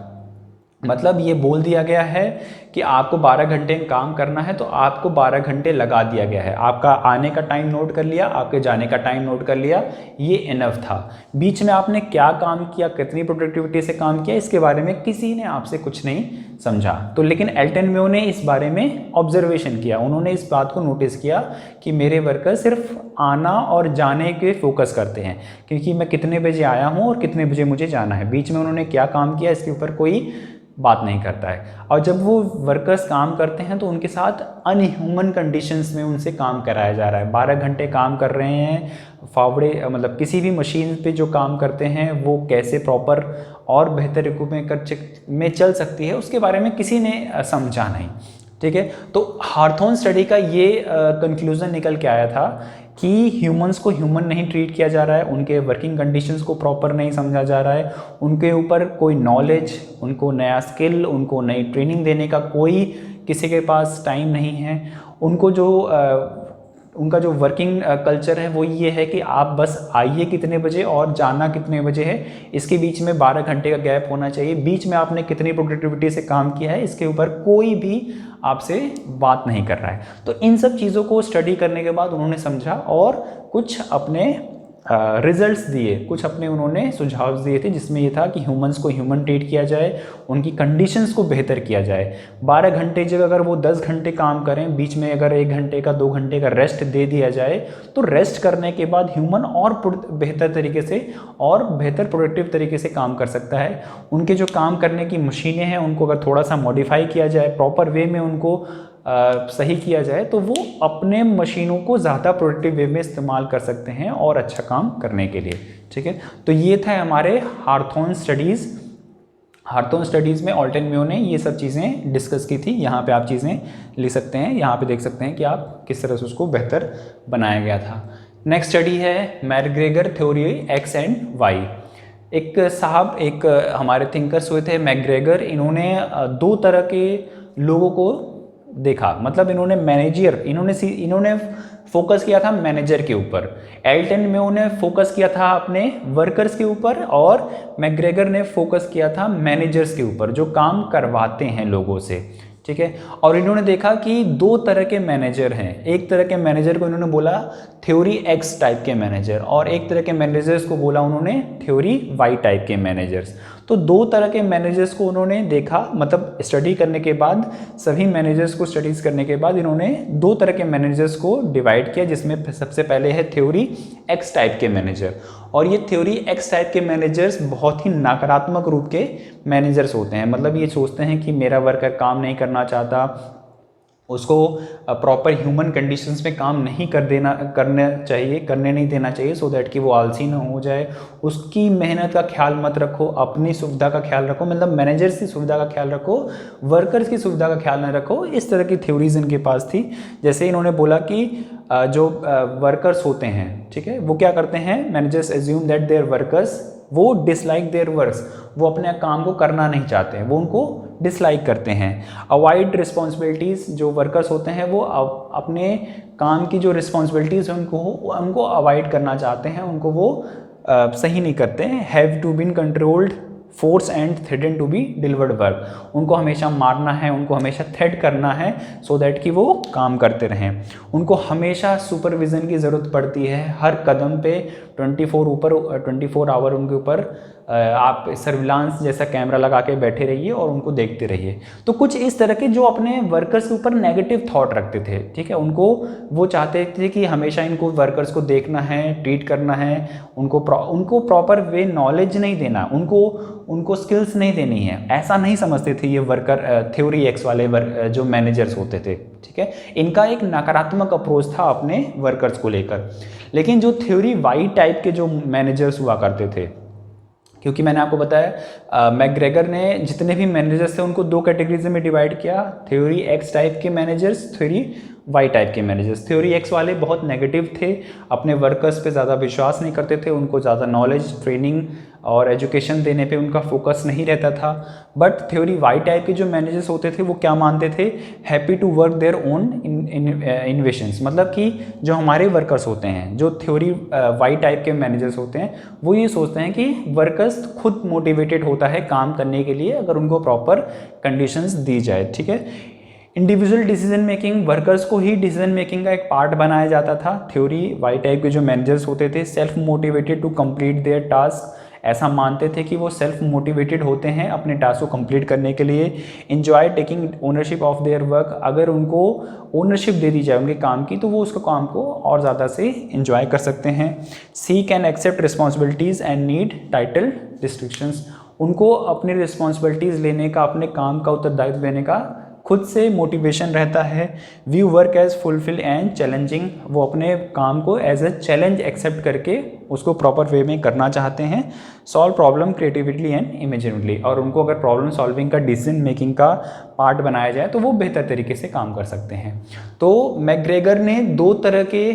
मतलब ये बोल दिया गया है कि आपको 12 घंटे काम करना है तो आपको 12 घंटे लगा दिया गया है। आपका आने का टाइम नोट कर लिया, आपके जाने का टाइम नोट कर लिया, ये इनफ था। बीच में आपने क्या काम किया, कितनी प्रोडक्टिविटी से काम किया, इसके बारे में किसी ने आपसे कुछ नहीं समझा। तो लेकिन एल्टन मेयो ने इस बारे में ऑब्जर्वेशन किया, उन्होंने इस बात को नोटिस किया कि मेरे वर्कर सिर्फ आना और जाने के फोकस करते हैं, क्योंकि मैं कितने बजे आया हूँ और कितने बजे मुझे जाना है। बीच में उन्होंने क्या काम किया इसके ऊपर कोई बात नहीं करता है। और जब वो वर्कर्स काम करते हैं तो उनके साथ अनह्यूमन कंडीशंस में उनसे काम कराया जा रहा है। 12 घंटे काम कर रहे हैं, फावड़े मतलब किसी भी मशीन पे जो काम करते हैं वो कैसे प्रॉपर और बेहतर इक्विपमेंट में चल सकती है उसके बारे में किसी ने समझा नहीं। ठीक है, तो हार्थोन स्टडी का ये कंक्लूजन निकल के आया था कि ह्यूमंस को ह्यूमन नहीं ट्रीट किया जा रहा है, उनके वर्किंग कंडीशंस को प्रॉपर नहीं समझा जा रहा है, उनके ऊपर कोई नॉलेज, उनको नया स्किल, उनको नई ट्रेनिंग देने का कोई किसी के पास टाइम नहीं है। उनको जो उनका जो वर्किंग कल्चर है वो ये है कि आप बस आइए कितने बजे और जाना कितने बजे है, इसके बीच में 12 घंटे का गैप होना चाहिए। बीच में आपने कितनी प्रोडक्टिविटी से काम किया है इसके ऊपर कोई भी आपसे बात नहीं कर रहा है। तो इन सब चीज़ों को स्टडी करने के बाद उन्होंने समझा और कुछ अपने रिजल्ट्स दिए, कुछ अपने उन्होंने सुझाव दिए थे जिसमें ये था कि ह्यूमंस को ह्यूमन ट्रीट किया जाए, उनकी कंडीशंस को बेहतर किया जाए। 12 घंटे जगह अगर वो 10 घंटे काम करें, बीच में अगर 1 घंटे का 2 घंटे का रेस्ट दे दिया जाए तो रेस्ट करने के बाद ह्यूमन और बेहतर तरीके से और बेहतर प्रोडक्टिव तरीके से काम कर सकता है। उनके जो काम करने की मशीनें हैं उनको अगर थोड़ा सा मॉडिफाई किया जाए, प्रॉपर वे में उनको सही किया जाए तो वो अपने मशीनों को ज़्यादा प्रोडक्टिव वे में इस्तेमाल कर सकते हैं और अच्छा काम करने के लिए। ठीक है, तो ये था हमारे हार्थोन स्टडीज़। हार्थोन स्टडीज़ में एल्टन मेयो ने ये सब चीज़ें डिस्कस की थी। यहाँ पे आप चीज़ें लिख सकते हैं, यहाँ पे देख सकते हैं कि आप किस तरह से उसको बेहतर बनाया गया था। नेक्स्ट स्टडी है McGregor theory X and Y. एक साहब, एक हमारे थिंकर्स हुए थे मैकग्रेगर, इन्होंने 2 तरह के लोगों को देखा। मतलब इन्होंने फोकस किया था मैनेजर के ऊपर। एल्टन मेयो ने फोकस किया था अपने वर्कर्स के ऊपर और मैकग्रेगर ने फोकस किया था मैनेजर्स के ऊपर जो काम करवाते हैं लोगों से। ठीक है, और इन्होंने देखा कि 2 तरह के मैनेजर हैं। एक तरह के मैनेजर को इन्होंने बोला थ्योरी एक्स टाइप के मैनेजर और एक तरह के मैनेजर्स को बोला उन्होंने थ्योरी वाई टाइप के मैनेजर्स। तो 2 तरह के मैनेजर्स को उन्होंने देखा, मतलब स्टडी करने के बाद, सभी मैनेजर्स को स्टडीज़ करने के बाद इन्होंने 2 तरह के मैनेजर्स को डिवाइड किया, जिसमें सबसे पहले है थ्योरी एक्स टाइप के मैनेजर। और ये थ्योरी एक्स टाइप के मैनेजर्स बहुत ही नकारात्मक रूप के मैनेजर्स होते हैं। मतलब ये सोचते हैं कि मेरा वर्कर काम नहीं करना चाहता, उसको प्रॉपर ह्यूमन कंडीशंस में काम नहीं करने नहीं देना चाहिए सो दैट कि वो आलसी ना हो जाए। उसकी मेहनत का ख्याल मत रखो, अपनी सुविधा का ख्याल रखो। मतलब मैनेजर्स की सुविधा का ख्याल रखो, वर्कर्स की सुविधा का ख्याल ना रखो। इस तरह की थ्योरीज इनके पास थी। जैसे इन्होंने बोला कि जो वर्कर्स होते हैं, ठीक है, वो क्या करते हैं, managers assume that their workers, वो डिसलाइक देयर वर्क्स, वो अपने काम को करना नहीं चाहते हैं, वो उनको डिसलाइक करते हैं। अवॉइड रिस्पॉन्सिबिलिटीज़, जो वर्कर्स होते हैं वो अपने काम की जो रिस्पॉन्सिबिलिटीज़ हैं उनको अवॉइड करना चाहते हैं, उनको वो सही नहीं करते हैं। Have to been controlled force and threaten to be delivered work, उनको हमेशा मारना है, उनको हमेशा थ्रेट करना है सो दैट कि वो काम करते रहें। उनको हमेशा सुपरविज़न की ज़रूरत पड़ती है, हर कदम पे 24 आवर उनके ऊपर आप सर्विलांस जैसा कैमरा लगा के बैठे रहिए और उनको देखते रहिए। तो कुछ इस तरह के जो अपने वर्कर्स के ऊपर नेगेटिव थॉट रखते थे, ठीक है, उनको वो चाहते थे कि हमेशा इनको वर्कर्स को देखना है, ट्रीट करना है, उनको प्रॉपर वे नॉलेज नहीं देना, उनको स्किल्स नहीं देनी है, ऐसा नहीं समझते थे ये वर्कर थ्योरी एक्स वाले जो मैनेजर्स होते थे, ठीक है। इनका एक नकारात्मक अप्रोच था अपने वर्कर्स को लेकर। लेकिन जो थ्योरी वाई टाइप के जो मैनेजर्स हुआ करते थे, क्योंकि मैंने आपको बताया मैकग्रेगर ने जितने भी मैनेजर्स थे उनको 2 कैटेगरीज में डिवाइड किया, थ्योरी एक्स टाइप के मैनेजर्स, थ्योरी वाई टाइप के मैनेजर्स। थ्योरी एक्स वाले बहुत नेगेटिव थे, अपने वर्कर्स पे ज़्यादा विश्वास नहीं करते थे, उनको ज़्यादा नॉलेज, ट्रेनिंग और एजुकेशन देने पे उनका फोकस नहीं रहता था। बट थ्योरी वाई टाइप के जो मैनेजर्स होते थे वो क्या मानते थे, happy to work their own innovations, मतलब कि जो हमारे वर्कर्स होते हैं, जो थ्योरी वाई टाइप के मैनेजर्स होते हैं, वो ये सोचते हैं कि वर्कर्स खुद मोटिवेटेड होता है काम करने के लिए अगर उनको प्रॉपर कंडीशंस दी जाए, ठीक है। इंडिविजुअल डिसीजन मेकिंग, वर्कर्स को ही डिसीजन मेकिंग का एक पार्ट बनाया जाता था। थ्योरी वाई टाइप के जो मैनेजर्स होते थे self motivated to complete their task, ऐसा मानते थे कि वो सेल्फ मोटिवेटेड होते हैं अपने टास्क को कंप्लीट करने के लिए। Enjoy taking ownership of their work, अगर उनको ओनरशिप दे दी जाए उनके काम की तो वो उसको काम को और ज़्यादा से एंजॉय कर सकते हैं। Seek and accept responsibilities and need title restrictions, उनको अपनी रिस्पॉन्सिबिलिटीज़ लेने का, अपने काम का उत्तरदायित्व लेने का खुद से मोटिवेशन रहता है। View work as fulfil and challenging, वो अपने काम को एज ए चैलेंज एक्सेप्ट करके उसको प्रॉपर वे में करना चाहते हैं। सॉल्व प्रॉब्लम क्रिएटिविटी एंड इमेजिनेटली, और उनको अगर प्रॉब्लम सॉल्विंग का, डिसीजन मेकिंग का पार्ट बनाया जाए तो वो बेहतर तरीके से काम कर सकते हैं। तो मैकग्रेगर ने 2 तरह के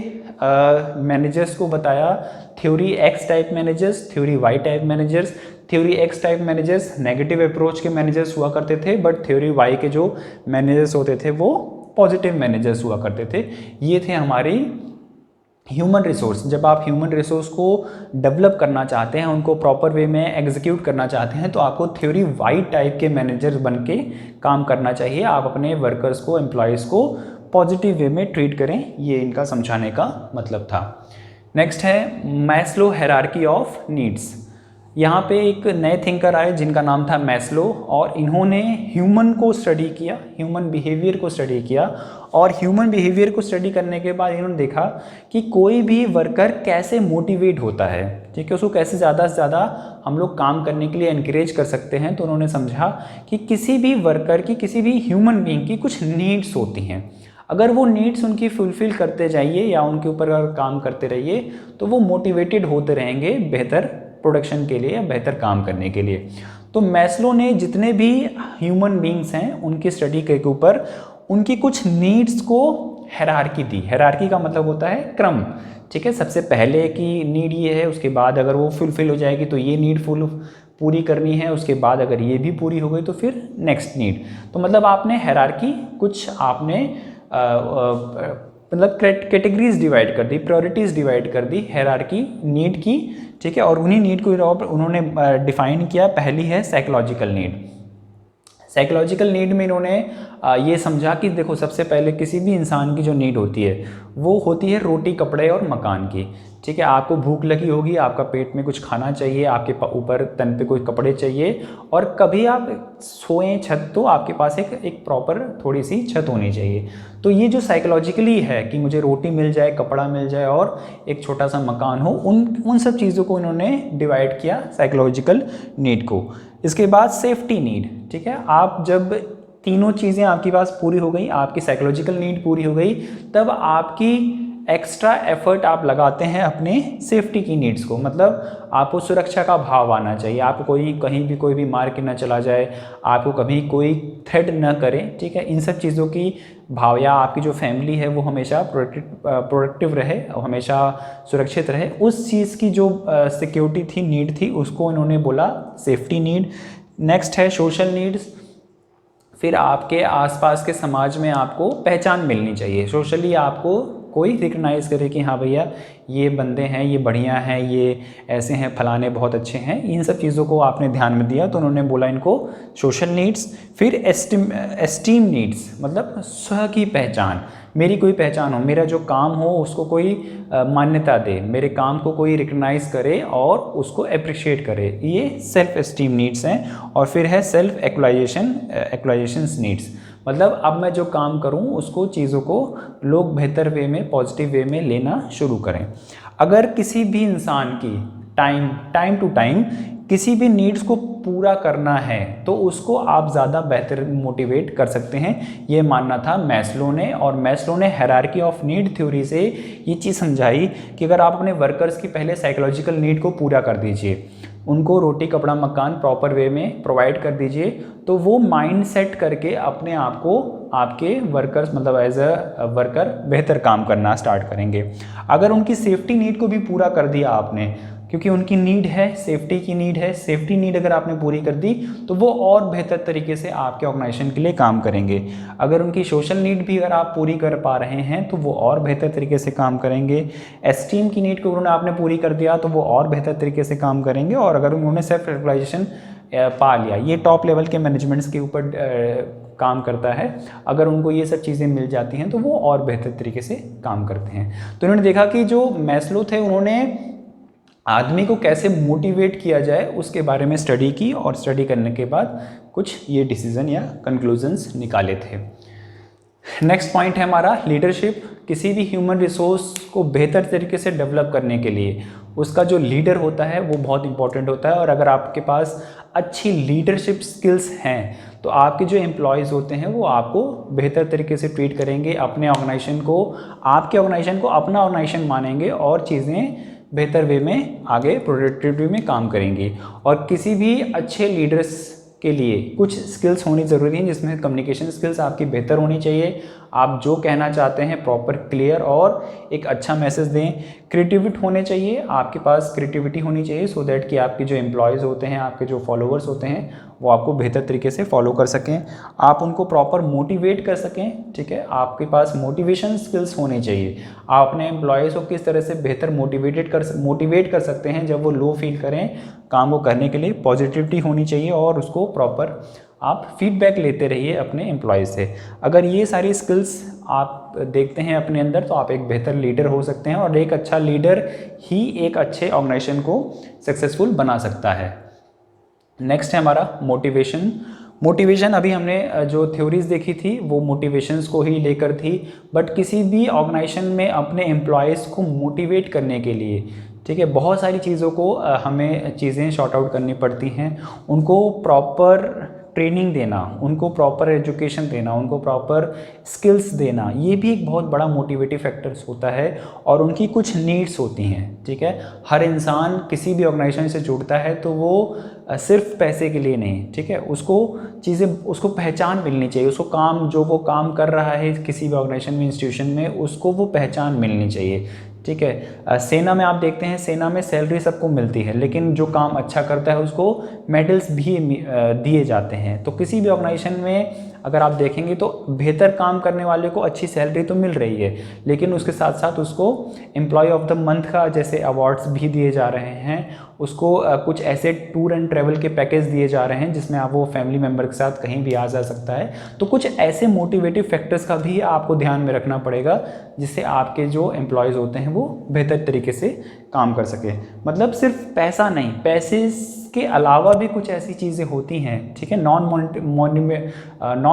मैनेजर्स को बताया, theory X type managers, theory Y type managers. Theory X type managers negative approach के मैनेजर्स हुआ करते थे, बट थ्योरी वाई के जो मैनेजर्स होते थे वो पॉजिटिव मैनेजर्स हुआ करते थे। ये थे हमारी ह्यूमन रिसोर्स। जब आप ह्यूमन रिसोर्स को डेवलप करना चाहते हैं, उनको प्रॉपर वे में एग्जीक्यूट करना चाहते हैं, तो आपको थ्योरी वाई टाइप के मैनेजर्स बन के काम करना चाहिए। आप अपने वर्कर्स को, एम्प्लॉयज़ को पॉजिटिव वे में ट्रीट करें, ये इनका समझाने का मतलब था। नेक्स्ट है मैस्लो हायरार्की ऑफ नीड्स। यहाँ पे एक नए थिंकर आए जिनका नाम था मैस्लो, और इन्होंने ह्यूमन को स्टडी किया, ह्यूमन बिहेवियर को स्टडी किया, और ह्यूमन बिहेवियर को स्टडी करने के बाद इन्होंने देखा कि कोई भी वर्कर कैसे मोटिवेट होता है, ठीक है, उसको कैसे ज़्यादा से ज़्यादा हम लोग काम करने के लिए एनकरेज कर सकते हैं। तो उन्होंने समझा कि किसी भी वर्कर की, किसी भी ह्यूमन बीइंग की कुछ नीड्स होती हैं, अगर वो नीड्स उनकी फुलफ़िल करते जाइए या उनके ऊपर अगर काम करते रहिए तो वो मोटिवेटेड होते रहेंगे बेहतर प्रोडक्शन के लिए या बेहतर काम करने के लिए। तो मैस्लो ने जितने भी ह्यूमन बीइंग्स हैं उनकी स्टडी के ऊपर उनकी कुछ नीड्स को हायरार्की दी। हायरार्की का मतलब होता है क्रम, ठीक है। सबसे पहले की नीड ये है, उसके बाद अगर वो फुलफ़िल हो जाएगी तो ये नीड पूरी करनी है, उसके बाद अगर ये भी पूरी हो गई तो फिर नेक्स्ट नीड। तो मतलब आपने हायरार्की कुछ आपने मतलब कैटेगरीज डिवाइड कर दी, प्रायोरिटीज़ डिवाइड कर दी हायरार्की नीड की, ठीक है। और उन्हीं नीड को उन्होंने डिफाइन किया। पहली है साइकोलॉजिकल नीड। साइकोलॉजिकल नीड में इन्होंने ये समझा कि देखो, सबसे पहले किसी भी इंसान की जो नीड होती है वो होती है रोटी, कपड़े और मकान की, ठीक है। आपको भूख लगी होगी, आपका पेट में कुछ खाना चाहिए, आपके ऊपर तन पे कोई कपड़े चाहिए, और कभी आप सोएं छत तो आपके पास एक प्रॉपर थोड़ी सी छत होनी चाहिए। तो ये जो साइकोलॉजिकली है कि मुझे रोटी मिल जाए, कपड़ा मिल जाए और एक छोटा सा मकान हो, उन सब चीज़ों को इन्होंने डिवाइड किया साइकोलॉजिकल नीड को। इसके बाद सेफ्टी नीड, ठीक है। आप जब तीनों चीज़ें आपके पास पूरी हो गई, आपकी साइकोलॉजिकल नीड पूरी हो गई, तब आपकी एक्स्ट्रा एफर्ट आप लगाते हैं अपने सेफ्टी की नीड्स को। मतलब आपको सुरक्षा का भाव आना चाहिए, आपको कहीं भी कोई भी मार के ना चला जाए, आपको कभी कोई थ्रेट न करे, ठीक है। इन सब चीज़ों की भाव, या आपकी जो फैमिली है वो हमेशा प्रोडक्टिव रहे, हमेशा सुरक्षित रहे, उस चीज़ की जो सिक्योरिटी थी, नीड थी, उसको इन्होंने बोला सेफ्टी नीड। नेक्स्ट है सोशल नीड्स। फिर आपके आसपास के समाज में आपको पहचान मिलनी चाहिए, सोशली आपको कोई रिकग्नाइज करे कि हाँ भैया ये बंदे हैं, ये बढ़िया हैं, ये ऐसे हैं, फलाने बहुत अच्छे हैं, इन सब चीज़ों को आपने ध्यान में दिया। तो उन्होंने बोला इनको सोशल नीड्स। फिर एस्टीम नीड्स, मतलब स्व की पहचान, मेरी कोई पहचान हो, मेरा जो काम हो उसको कोई मान्यता दे, मेरे काम को कोई रिकग्नाइज करे और उसको अप्रिशिएट करे, ये सेल्फ एस्टीम नीड्स हैं। और फिर है सेल्फ एक्चुलाइजेशंस नीड्स, मतलब अब मैं जो काम करूं उसको, चीज़ों को लोग बेहतर वे में, पॉजिटिव वे में लेना शुरू करें। अगर किसी भी इंसान की टाइम टू टाइम किसी भी नीड्स को पूरा करना है तो उसको आप ज़्यादा बेहतर मोटिवेट कर सकते हैं, ये मानना था मैस्लो ने। और मैस्लो ने हायरार्की ऑफ नीड थ्योरी से ये चीज़ समझाई कि अगर आप अपने वर्कर्स की पहले साइकोलॉजिकल नीड को पूरा कर दीजिए, उनको रोटी कपड़ा मकान प्रॉपर वे में प्रोवाइड कर दीजिए, तो वो माइंड सेट करके अपने आप को, आपके वर्कर्स मतलब एज अ वर्कर बेहतर काम करना स्टार्ट करेंगे। अगर उनकी सेफ्टी नीड को भी पूरा कर दिया आपने, क्योंकि उनकी नीड है, सेफ्टी की नीड है, सेफ्टी नीड अगर आपने पूरी कर दी तो वो और बेहतर तरीके से आपके ऑर्गेनाइजेशन के लिए काम करेंगे। अगर उनकी सोशल नीड भी अगर आप पूरी कर पा रहे हैं तो वो और बेहतर तरीके से काम करेंगे। एस्टीम की नीड को उन्होंने आपने पूरी कर दिया तो वो और बेहतर तरीके से काम करेंगे। और अगर उन्होंने सेल्फ रियलाइजेशन पा लिया, ये टॉप लेवल के मैनेजमेंट्स के ऊपर काम करता है, अगर उनको ये सब चीज़ें मिल जाती हैं तो वो और बेहतर तरीके से काम करते हैं। तो उन्होंने देखा कि जो मैस्लो थे उन्होंने आदमी को कैसे मोटिवेट किया जाए उसके बारे में स्टडी की, और स्टडी करने के बाद कुछ ये डिसीजन या कंक्लूजन्स निकाले थे। नेक्स्ट पॉइंट है हमारा लीडरशिप। किसी भी ह्यूमन रिसोर्स को बेहतर तरीके से डेवलप करने के लिए उसका जो लीडर होता है वो बहुत इंपॉर्टेंट होता है। और अगर आपके पास अच्छी लीडरशिप स्किल्स हैं तो आपके जो एम्प्लॉयज़ होते हैं वो आपको बेहतर तरीके से ट्रीट करेंगे, अपने ऑर्गेनाइजेशन को, आपके ऑर्गेनाइजेशन को अपना ऑर्गेनाइजेशन मानेंगे और चीज़ें बेहतर वे में आगे प्रोडक्टिविटी में काम करेंगी। और किसी भी अच्छे लीडर्स के लिए कुछ स्किल्स होनी ज़रूरी है, जिसमें कम्युनिकेशन स्किल्स आपकी बेहतर होनी चाहिए, आप जो कहना चाहते हैं प्रॉपर क्लियर और एक अच्छा मैसेज दें। क्रिएटिविटी होने चाहिए, आपके पास क्रिएटिविटी होनी चाहिए सो दैट कि आपके जो एम्प्लॉयज़ होते हैं, आपके जो फॉलोअर्स होते हैं वो आपको बेहतर तरीके से फॉलो कर सकें, आप उनको प्रॉपर मोटिवेट कर सकें। ठीक है, आपके पास मोटिवेशन स्किल्स होने चाहिए, आप अपने एम्प्लॉयज़ को किस तरह से बेहतर मोटिवेट कर सकते हैं जब वो लो फील करें काम को करने के लिए। पॉजिटिविटी होनी चाहिए और उसको प्रॉपर आप फीडबैक लेते रहिए अपने एम्प्लॉयज़ से। अगर ये सारी स्किल्स आप देखते हैं अपने अंदर तो आप एक बेहतर लीडर हो सकते हैं, और एक अच्छा लीडर ही एक अच्छे ऑर्गेनाइजेशन को सक्सेसफुल बना सकता है। नेक्स्ट है हमारा मोटिवेशन। अभी हमने जो थ्योरीज देखी थी वो मोटिवेशंस को ही लेकर थी, बट किसी भी ऑर्गेनाइजेशन में अपने एम्प्लॉयज़ को मोटिवेट करने के लिए, ठीक है, बहुत सारी चीज़ों को हमें चीज़ें शॉर्ट आउट करनी पड़ती हैं। उनको प्रॉपर ट्रेनिंग देना, उनको प्रॉपर एजुकेशन देना, उनको प्रॉपर स्किल्स देना, ये भी एक बहुत बड़ा मोटिवेटिव फैक्टर्स होता है। और उनकी कुछ नीड्स होती हैं। ठीक है, हर इंसान किसी भी ऑर्गेनाइजेशन से जुड़ता है तो वो सिर्फ पैसे के लिए नहीं, ठीक है, उसको पहचान मिलनी चाहिए, उसको काम, जो वो काम कर रहा है किसी भी ऑर्गेनाइजेशन में, इंस्टीट्यूशन में, उसको वो पहचान मिलनी चाहिए। ठीक है, सेना में आप देखते हैं, सेना में सैलरी सबको मिलती है, लेकिन जो काम अच्छा करता है उसको मेडल्स भी दिए जाते हैं। तो किसी भी ऑर्गेनाइजेशन में अगर आप देखेंगे तो बेहतर काम करने वाले को अच्छी सैलरी तो मिल रही है, लेकिन उसके साथ साथ उसको एम्प्लॉय ऑफ द मंथ का जैसे अवार्ड्स भी दिए जा रहे हैं, उसको कुछ ऐसे टूर एंड ट्रैवल के पैकेज दिए जा रहे हैं जिसमें आप वो फैमिली मेम्बर के साथ कहीं भी आ जा सकता है। तो कुछ ऐसे मोटिवेटिव फैक्टर्स का भी आपको ध्यान में रखना पड़ेगा जिससे आपके जो एम्प्लॉयज़ होते हैं वो बेहतर तरीके से काम कर सके। मतलब सिर्फ पैसा नहीं, पैसे के अलावा भी कुछ ऐसी चीज़ें होती हैं। ठीक है, नॉन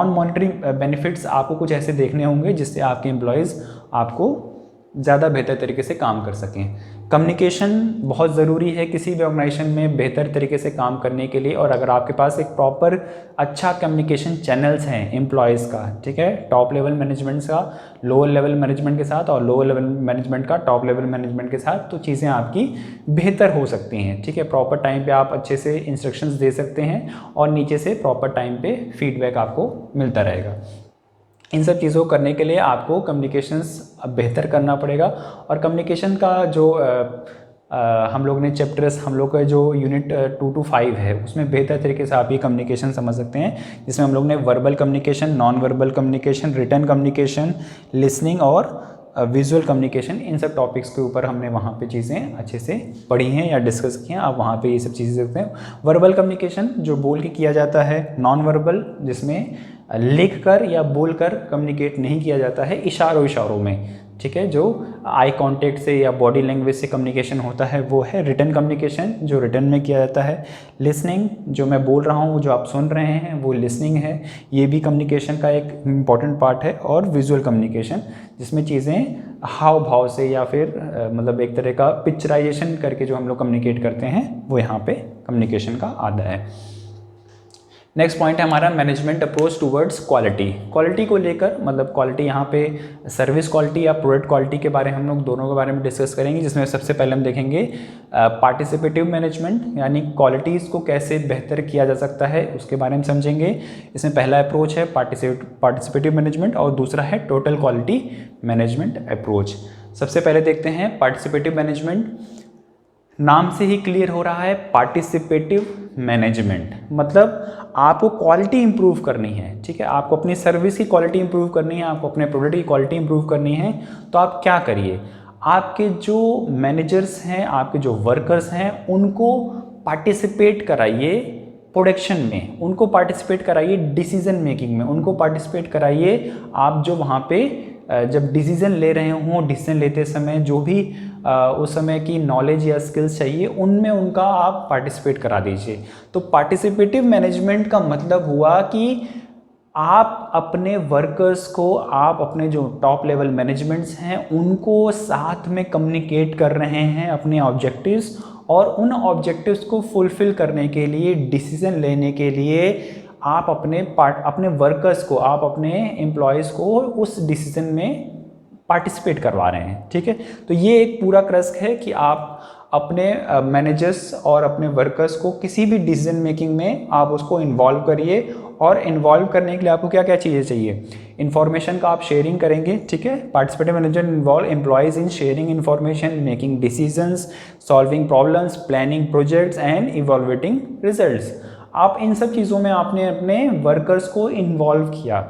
मॉनिटरी बेनिफिट्स आपको कुछ ऐसे देखने होंगे जिससे आपके एम्प्लॉयज़ आपको ज़्यादा बेहतर तरीके से काम कर सकें। कम्युनिकेशन बहुत ज़रूरी है किसी भी ऑर्गेनाइजेशन में बेहतर तरीके से काम करने के लिए। और अगर आपके पास एक प्रॉपर अच्छा कम्युनिकेशन चैनल्स हैं एम्प्लॉयज़ का, ठीक है, टॉप लेवल मैनेजमेंट का लोअर लेवल मैनेजमेंट के साथ और लोअर लेवल मैनेजमेंट का टॉप लेवल मैनेजमेंट के साथ, तो चीज़ें आपकी बेहतर हो सकती हैं। ठीक है, प्रॉपर टाइम पे आप अच्छे से इंस्ट्रक्शंस दे सकते हैं और नीचे से प्रॉपर टाइम पे फीडबैक आपको मिलता रहेगा। इन सब चीज़ों को करने के लिए आपको कम्युनिकेशंस बेहतर करना पड़ेगा। और कम्युनिकेशन का जो हम लोग ने चैप्टर्स, हम लोग का जो यूनिट 2 to 5 है उसमें बेहतर तरीके से आप ये कम्युनिकेशन समझ सकते हैं, जिसमें हम लोग ने verbal communication, non verbal communication, written communication, listening और विजुअल कम्युनिकेशन, इन सब टॉपिक्स के ऊपर हमने वहाँ पे चीज़ें अच्छे से पढ़ी हैं या डिस्कस की हैं। आप वहाँ पे ये सब चीज़ें देखते हैं। वर्बल कम्युनिकेशन जो बोल के किया जाता है, नॉन वर्बल जिसमें लिख कर या बोल कर कम्युनिकेट नहीं किया जाता है, इशारों में, ठीक है, जो आई कांटेक्ट से या बॉडी लैंग्वेज से कम्युनिकेशन होता है वो है रिटन कम्युनिकेशन, जो रिटन में किया जाता है। लिसनिंग, जो मैं बोल रहा हूँ जो आप सुन रहे हैं वो लिसनिंग है, ये भी कम्युनिकेशन का एक इम्पॉर्टेंट पार्ट है। और विजुअल कम्युनिकेशन जिसमें चीज़ें हाव भाव से या फिर मतलब एक तरह का पिक्चराइजेशन करके जो हम लोग कम्युनिकेट करते हैं वो यहाँ पे कम्युनिकेशन का आधा है। नेक्स्ट पॉइंट है हमारा management approach towards quality. Quality को लेकर मतलब क्वालिटी यहाँ पे सर्विस क्वालिटी या प्रोडक्ट क्वालिटी के बारे में हम लोग दोनों के बारे में डिस्कस करेंगे, जिसमें सबसे पहले हम देखेंगे पार्टिसिपेटिव मैनेजमेंट, यानी क्वालिटीज़ को कैसे बेहतर किया जा सकता है उसके बारे में समझेंगे। इसमें पहला अप्रोच है पार्टिसिपेटिव मैनेजमेंट और दूसरा है टोटल क्वालिटी मैनेजमेंट अप्रोच। सबसे पहले देखते हैं पार्टिसिपेटिव मैनेजमेंट। नाम से ही क्लियर हो रहा है पार्टिसिपेटिव मैनेजमेंट, मतलब आपको क्वालिटी इंप्रूव करनी है, ठीक है, आपको अपनी सर्विस की क्वालिटी इंप्रूव करनी है, आपको अपने प्रोडक्ट की क्वालिटी इंप्रूव करनी है। तो आप क्या करिए, आपके जो मैनेजर्स हैं, आपके जो वर्कर्स हैं, उनको पार्टिसिपेट कराइए प्रोडक्शन में, उनको पार्टिसिपेट कराइए डिसीजन मेकिंग में, उनको पार्टिसिपेट कराइए आप जो वहाँ पे जब डिसीज़न ले रहे हों, डिसीजन लेते समय जो भी उस समय की नॉलेज या स्किल्स चाहिए उनमें उनका आप पार्टिसिपेट करा दीजिए। तो पार्टिसिपेटिव मैनेजमेंट का मतलब हुआ कि आप अपने वर्कर्स को, आप अपने जो टॉप लेवल मैनेजमेंट्स हैं उनको साथ में कम्युनिकेट कर रहे हैं अपने ऑब्जेक्टिव्स, और उन ऑब्जेक्टिव्स को फुलफिल करने के लिए, डिसीजन लेने के लिए आप अपने वर्कर्स को, आप अपने एम्प्लॉयज़ को उस डिसीजन में पार्टिसिपेट करवा रहे हैं, ठीक है। तो ये एक पूरा क्रस्क है कि आप अपने मैनेजर्स और अपने वर्कर्स को किसी भी डिसीजन मेकिंग में आप उसको इन्वॉल्व करिए, और इन्वॉल्व करने के लिए आपको क्या क्या चीज़ें चाहिए, इन्फॉर्मेशन का आप शेयरिंग करेंगे, ठीक है। Participative management involve employees in sharing information, making decisions, solving problems, planning projects and evaluating results. आप इन सब चीज़ों में आपने अपने वर्कर्स को इन्वॉल्व किया,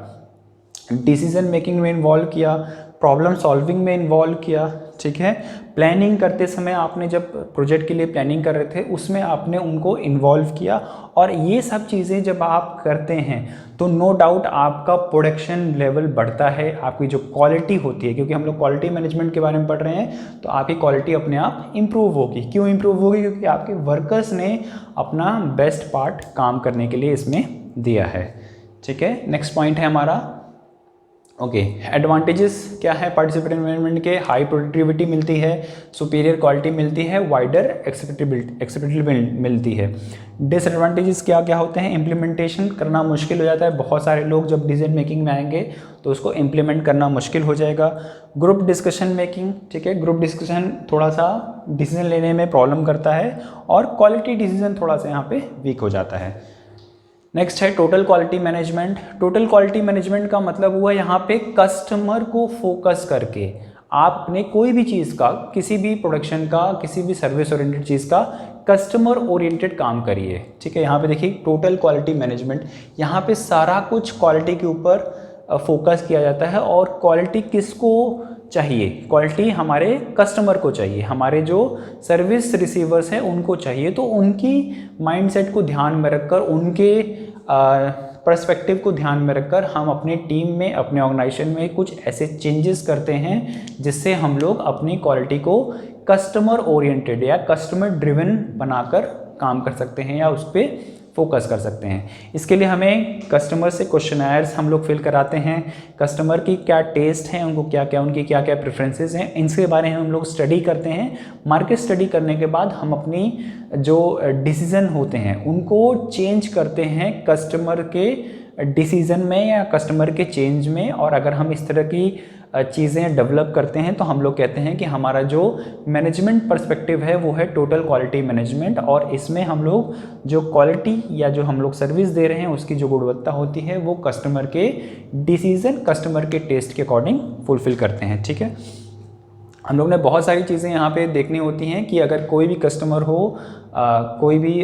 डिसीजन मेकिंग में इन्वॉल्व किया, प्रॉब्लम सॉल्विंग में इन्वॉल्व किया, ठीक है। प्लानिंग करते समय आपने जब प्रोजेक्ट के लिए प्लानिंग कर रहे थे उसमें आपने उनको इन्वॉल्व किया, और ये सब चीज़ें जब आप करते हैं तो नो डाउट आपका प्रोडक्शन लेवल बढ़ता है, आपकी जो क्वालिटी होती है, क्योंकि हम लोग क्वालिटी मैनेजमेंट के बारे में पढ़ रहे हैं, तो आपकी क्वालिटी अपने आप इम्प्रूव होगी। क्यों इम्प्रूव होगी? क्योंकि आपके वर्कर्स ने अपना बेस्ट पार्ट काम करने के लिए इसमें दिया है, ठीक है। नेक्स्ट पॉइंट है हमारा ओके, एडवांटेजेस क्या है पार्टिसिपेटिव मैनेजमेंट के? हाई प्रोडक्टिविटी मिलती है, सुपीरियर क्वालिटी मिलती है, वाइडर एक्सेप्टेबिलिटी मिलती है। डिसएडवांटेजेस क्या क्या होते हैं? इम्प्लीमेंटेशन करना मुश्किल हो जाता है, बहुत सारे लोग जब डिसीजन मेकिंग में आएंगे तो उसको इम्प्लीमेंट करना मुश्किल हो जाएगा। ग्रुप डिस्कशन मेकिंग, ठीक है, ग्रुप डिस्कशन थोड़ा सा डिसीजन लेने में प्रॉब्लम करता है, और क्वालिटी डिसीजन थोड़ा सा यहाँ पे वीक हो जाता है। नेक्स्ट है total quality management. Total quality management का मतलब हुआ यहाँ पे कस्टमर को फोकस करके आप अपने कोई भी चीज़ का, किसी भी प्रोडक्शन का, किसी भी सर्विस ओरिएंटेड चीज़ का कस्टमर ओरिएंटेड काम करिए, ठीक है। यहाँ पे देखिए टोटल क्वालिटी मैनेजमेंट, यहाँ पे सारा कुछ क्वालिटी के ऊपर फोकस किया जाता है, और क्वालिटी किसको चाहिए? क्वालिटी हमारे कस्टमर को चाहिए, हमारे जो सर्विस रिसीवर्स हैं उनको चाहिए। तो उनकी माइंडसेट को ध्यान में रखकर, उनके पर्सपेक्टिव को ध्यान में रखकर हम अपने टीम में, अपने ऑर्गेनाइजेशन में कुछ ऐसे चेंजेस करते हैं जिससे हम लोग अपनी क्वालिटी को कस्टमर ओरिएंटेड या कस्टमर ड्रिवन बनाकर काम कर सकते हैं या उस पर फोकस कर सकते हैं। इसके लिए हमें कस्टमर से क्वेश्चनर्स हम लोग फिल कराते हैं, कस्टमर की क्या टेस्ट हैं, उनको क्या क्या, उनकी क्या क्या प्रेफरेंसेस हैं, इनके बारे में हम लोग स्टडी करते हैं। मार्केट स्टडी करने के बाद हम अपनी जो डिसीज़न होते हैं उनको चेंज करते हैं कस्टमर के डिसीज़न में या कस्टमर के चेंज में। और अगर हम इस तरह की चीज़ें डेवलप करते हैं तो हम लोग कहते हैं कि हमारा जो मैनेजमेंट पर्सपेक्टिव है वो है टोटल क्वालिटी मैनेजमेंट, और इसमें हम लोग जो क्वालिटी या जो हम लोग सर्विस दे रहे हैं उसकी जो गुणवत्ता होती है वो कस्टमर के डिसीज़न, कस्टमर के टेस्ट के अकॉर्डिंग फुलफिल करते हैं, ठीक है। हम लोग ने बहुत सारी चीज़ें यहाँ पे देखनी होती हैं कि अगर कोई भी कस्टमर हो, कोई भी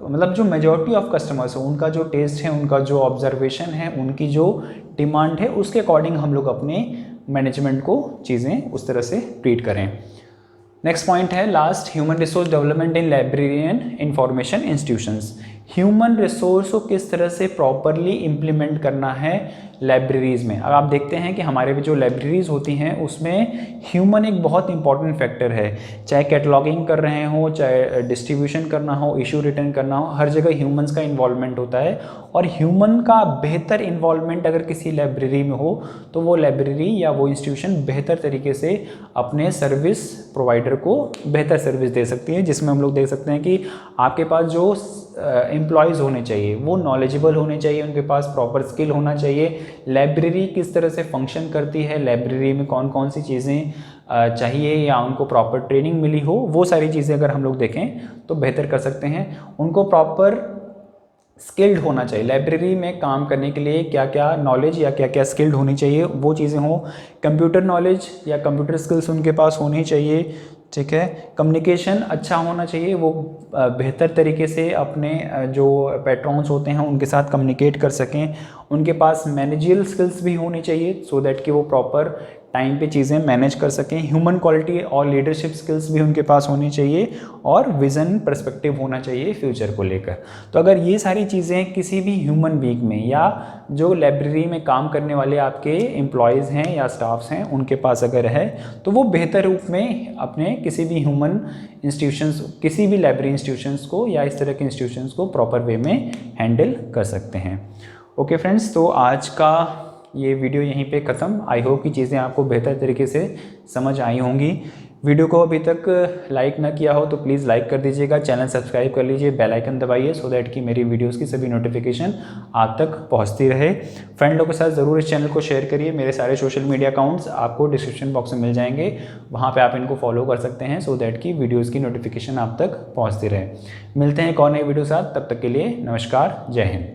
मतलब जो मेजॉरिटी ऑफ कस्टमर्स हो, उनका जो टेस्ट है, उनका जो ऑब्जर्वेशन है, उनकी जो डिमांड है, उसके अकॉर्डिंग हम लोग अपने मैनेजमेंट को चीज़ें उस तरह से ट्रीट करें। नेक्स्ट पॉइंट है last, human resource development in library and information institutions. Human resource को किस तरह से प्रॉपरली इम्प्लीमेंट करना है लाइब्रेरीज़ में। अब आप देखते हैं कि हमारे भी जो लाइब्रेरीज़ होती हैं उसमें ह्यूमन एक बहुत इंपॉर्टेंट फैक्टर है। चाहे कैटलॉगिंग कर रहे हो, चाहे डिस्ट्रीब्यूशन करना हो, इशू रिटर्न करना हो, हर जगह ह्यूमंस का इन्वॉल्वमेंट होता है। और ह्यूमन का बेहतर इन्वॉल्वमेंट अगर किसी लाइब्रेरी में हो तो वो लाइब्रेरी या वो इंस्टीट्यूशन बेहतर तरीके से अपने सर्विस प्रोवाइडर को बेहतर सर्विस दे सकती है। जिसमें हम लोग देख सकते हैं कि आपके पास जो एम्प्लॉयज़ होने चाहिए वो नॉलेजेबल होने चाहिए, उनके पास प्रॉपर स्किल होना चाहिए। लाइब्रेरी किस तरह से फंक्शन करती है, लाइब्रेरी में कौन कौन सी चीज़ें चाहिए या उनको प्रॉपर ट्रेनिंग मिली हो, वो सारी चीज़ें अगर हम लोग देखें तो बेहतर कर सकते हैं। उनको प्रॉपर स्किल्ड होना चाहिए। लाइब्रेरी में काम करने के लिए क्या क्या नॉलेज या क्या क्या स्किल्ड होनी चाहिए, वो चीज़ें हों। कंप्यूटर नॉलेज या कंप्यूटर स्किल्स उनके पास होनी चाहिए, ठीक है। कम्युनिकेशन अच्छा होना चाहिए, वो बेहतर तरीके से अपने जो पैट्रॉन्स होते हैं उनके साथ कम्युनिकेट कर सकें। उनके पास मैनेजियल स्किल्स भी होनी चाहिए सो दैट कि वो प्रॉपर टाइम पे चीज़ें मैनेज कर सकें। ह्यूमन क्वालिटी और लीडरशिप स्किल्स भी उनके पास होनी चाहिए और विज़न पर्सपेक्टिव होना चाहिए फ्यूचर को लेकर। तो अगर ये सारी चीज़ें किसी भी ह्यूमन बीइंग में या जो लाइब्रेरी में काम करने वाले आपके एम्प्लॉयज़ हैं या स्टाफ्स हैं उनके पास अगर है तो वो बेहतर रूप में अपने किसी भी ह्यूमन इंस्टीट्यूशंस, किसी भी लाइब्रेरी इंस्टीट्यूशंस को या इस तरह के इंस्टीट्यूशंस को प्रॉपर वे में हैंडल कर सकते हैं। ओके फ्रेंड्स, तो आज का ये वीडियो यहीं पे ख़त्म। आई होप कि चीज़ें आपको बेहतर तरीके से समझ आई होंगी। वीडियो को अभी तक लाइक ना किया हो तो प्लीज़ लाइक कर दीजिएगा, चैनल सब्सक्राइब कर लीजिए, बेल आइकन दबाइए सो दैट कि मेरी वीडियोस की सभी नोटिफिकेशन आप तक पहुंचती रहे। फ्रेंड के साथ ज़रूर इस चैनल को शेयर करिए। मेरे सारे सोशल मीडिया अकाउंट्स आपको डिस्क्रिप्शन बॉक्स में मिल जाएंगे, वहाँ पर आप इनको फॉलो कर सकते हैं सो दैट कि वीडियोज़ की नोटिफिकेशन आप तक पहुँचती रहे। मिलते हैं एक और नई वीडियो साथ, तब तक के लिए नमस्कार, जय हिंद।